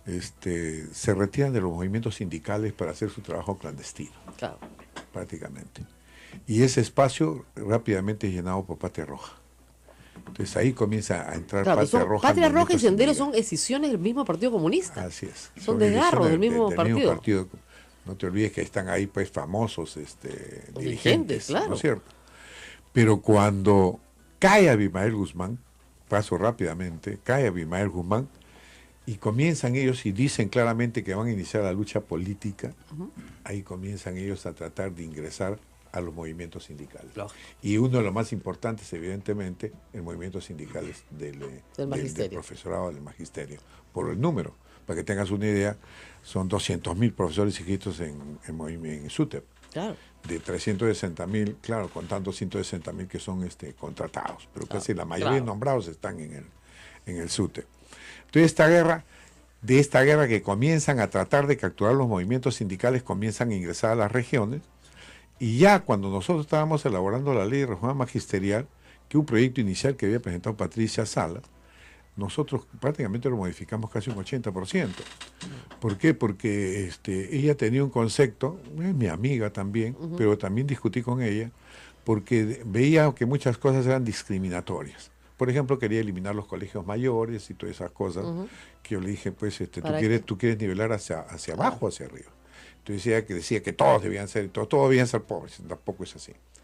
se retiran de los movimientos sindicales para hacer su trabajo clandestino, Claro. prácticamente. Y ese espacio rápidamente es llenado por Patria Roja. Entonces ahí comienza a entrar Claro, Patria Roja. Patria al Roja y movimiento Sendero sindical. son escisiones del mismo Partido Comunista. Así es. Son desgarros del mismo partido. No te olvides que están ahí pues famosos dirigentes, claro. ¿no es cierto? Pero cuando cae Abimael Guzmán, paso rápidamente, cae Abimael Guzmán y comienzan ellos y dicen claramente que van a iniciar la lucha política, ahí comienzan ellos a tratar de ingresar a los movimientos sindicales. Lógico. Y uno de los más importantes, evidentemente, el movimiento sindical del magisterio. profesorado del magisterio, por el número. Para que tengas una idea, son 200.000 profesores inscritos en SUTEP. Claro. De 360.000, claro, contando 160.000 que son contratados, pero casi la mayoría claro. nombrados están en el SUTEP. Entonces esta guerra que comienzan a tratar de capturar los movimientos sindicales, comienzan a ingresar a las regiones, y ya cuando nosotros estábamos elaborando la ley de reforma magisterial, que un proyecto inicial que había presentado Patricia Sala, nosotros prácticamente lo modificamos casi un 80%. ¿Por qué? Porque ella tenía un concepto, es mi amiga también, pero también discutí con ella, porque veía que muchas cosas eran discriminatorias. Por ejemplo, quería eliminar los colegios mayores y todas esas cosas, que yo le dije, pues, tú quieres nivelar hacia abajo o hacia arriba. Entonces ella que decía que todos debían ser, todos debían ser pobres, tampoco es así.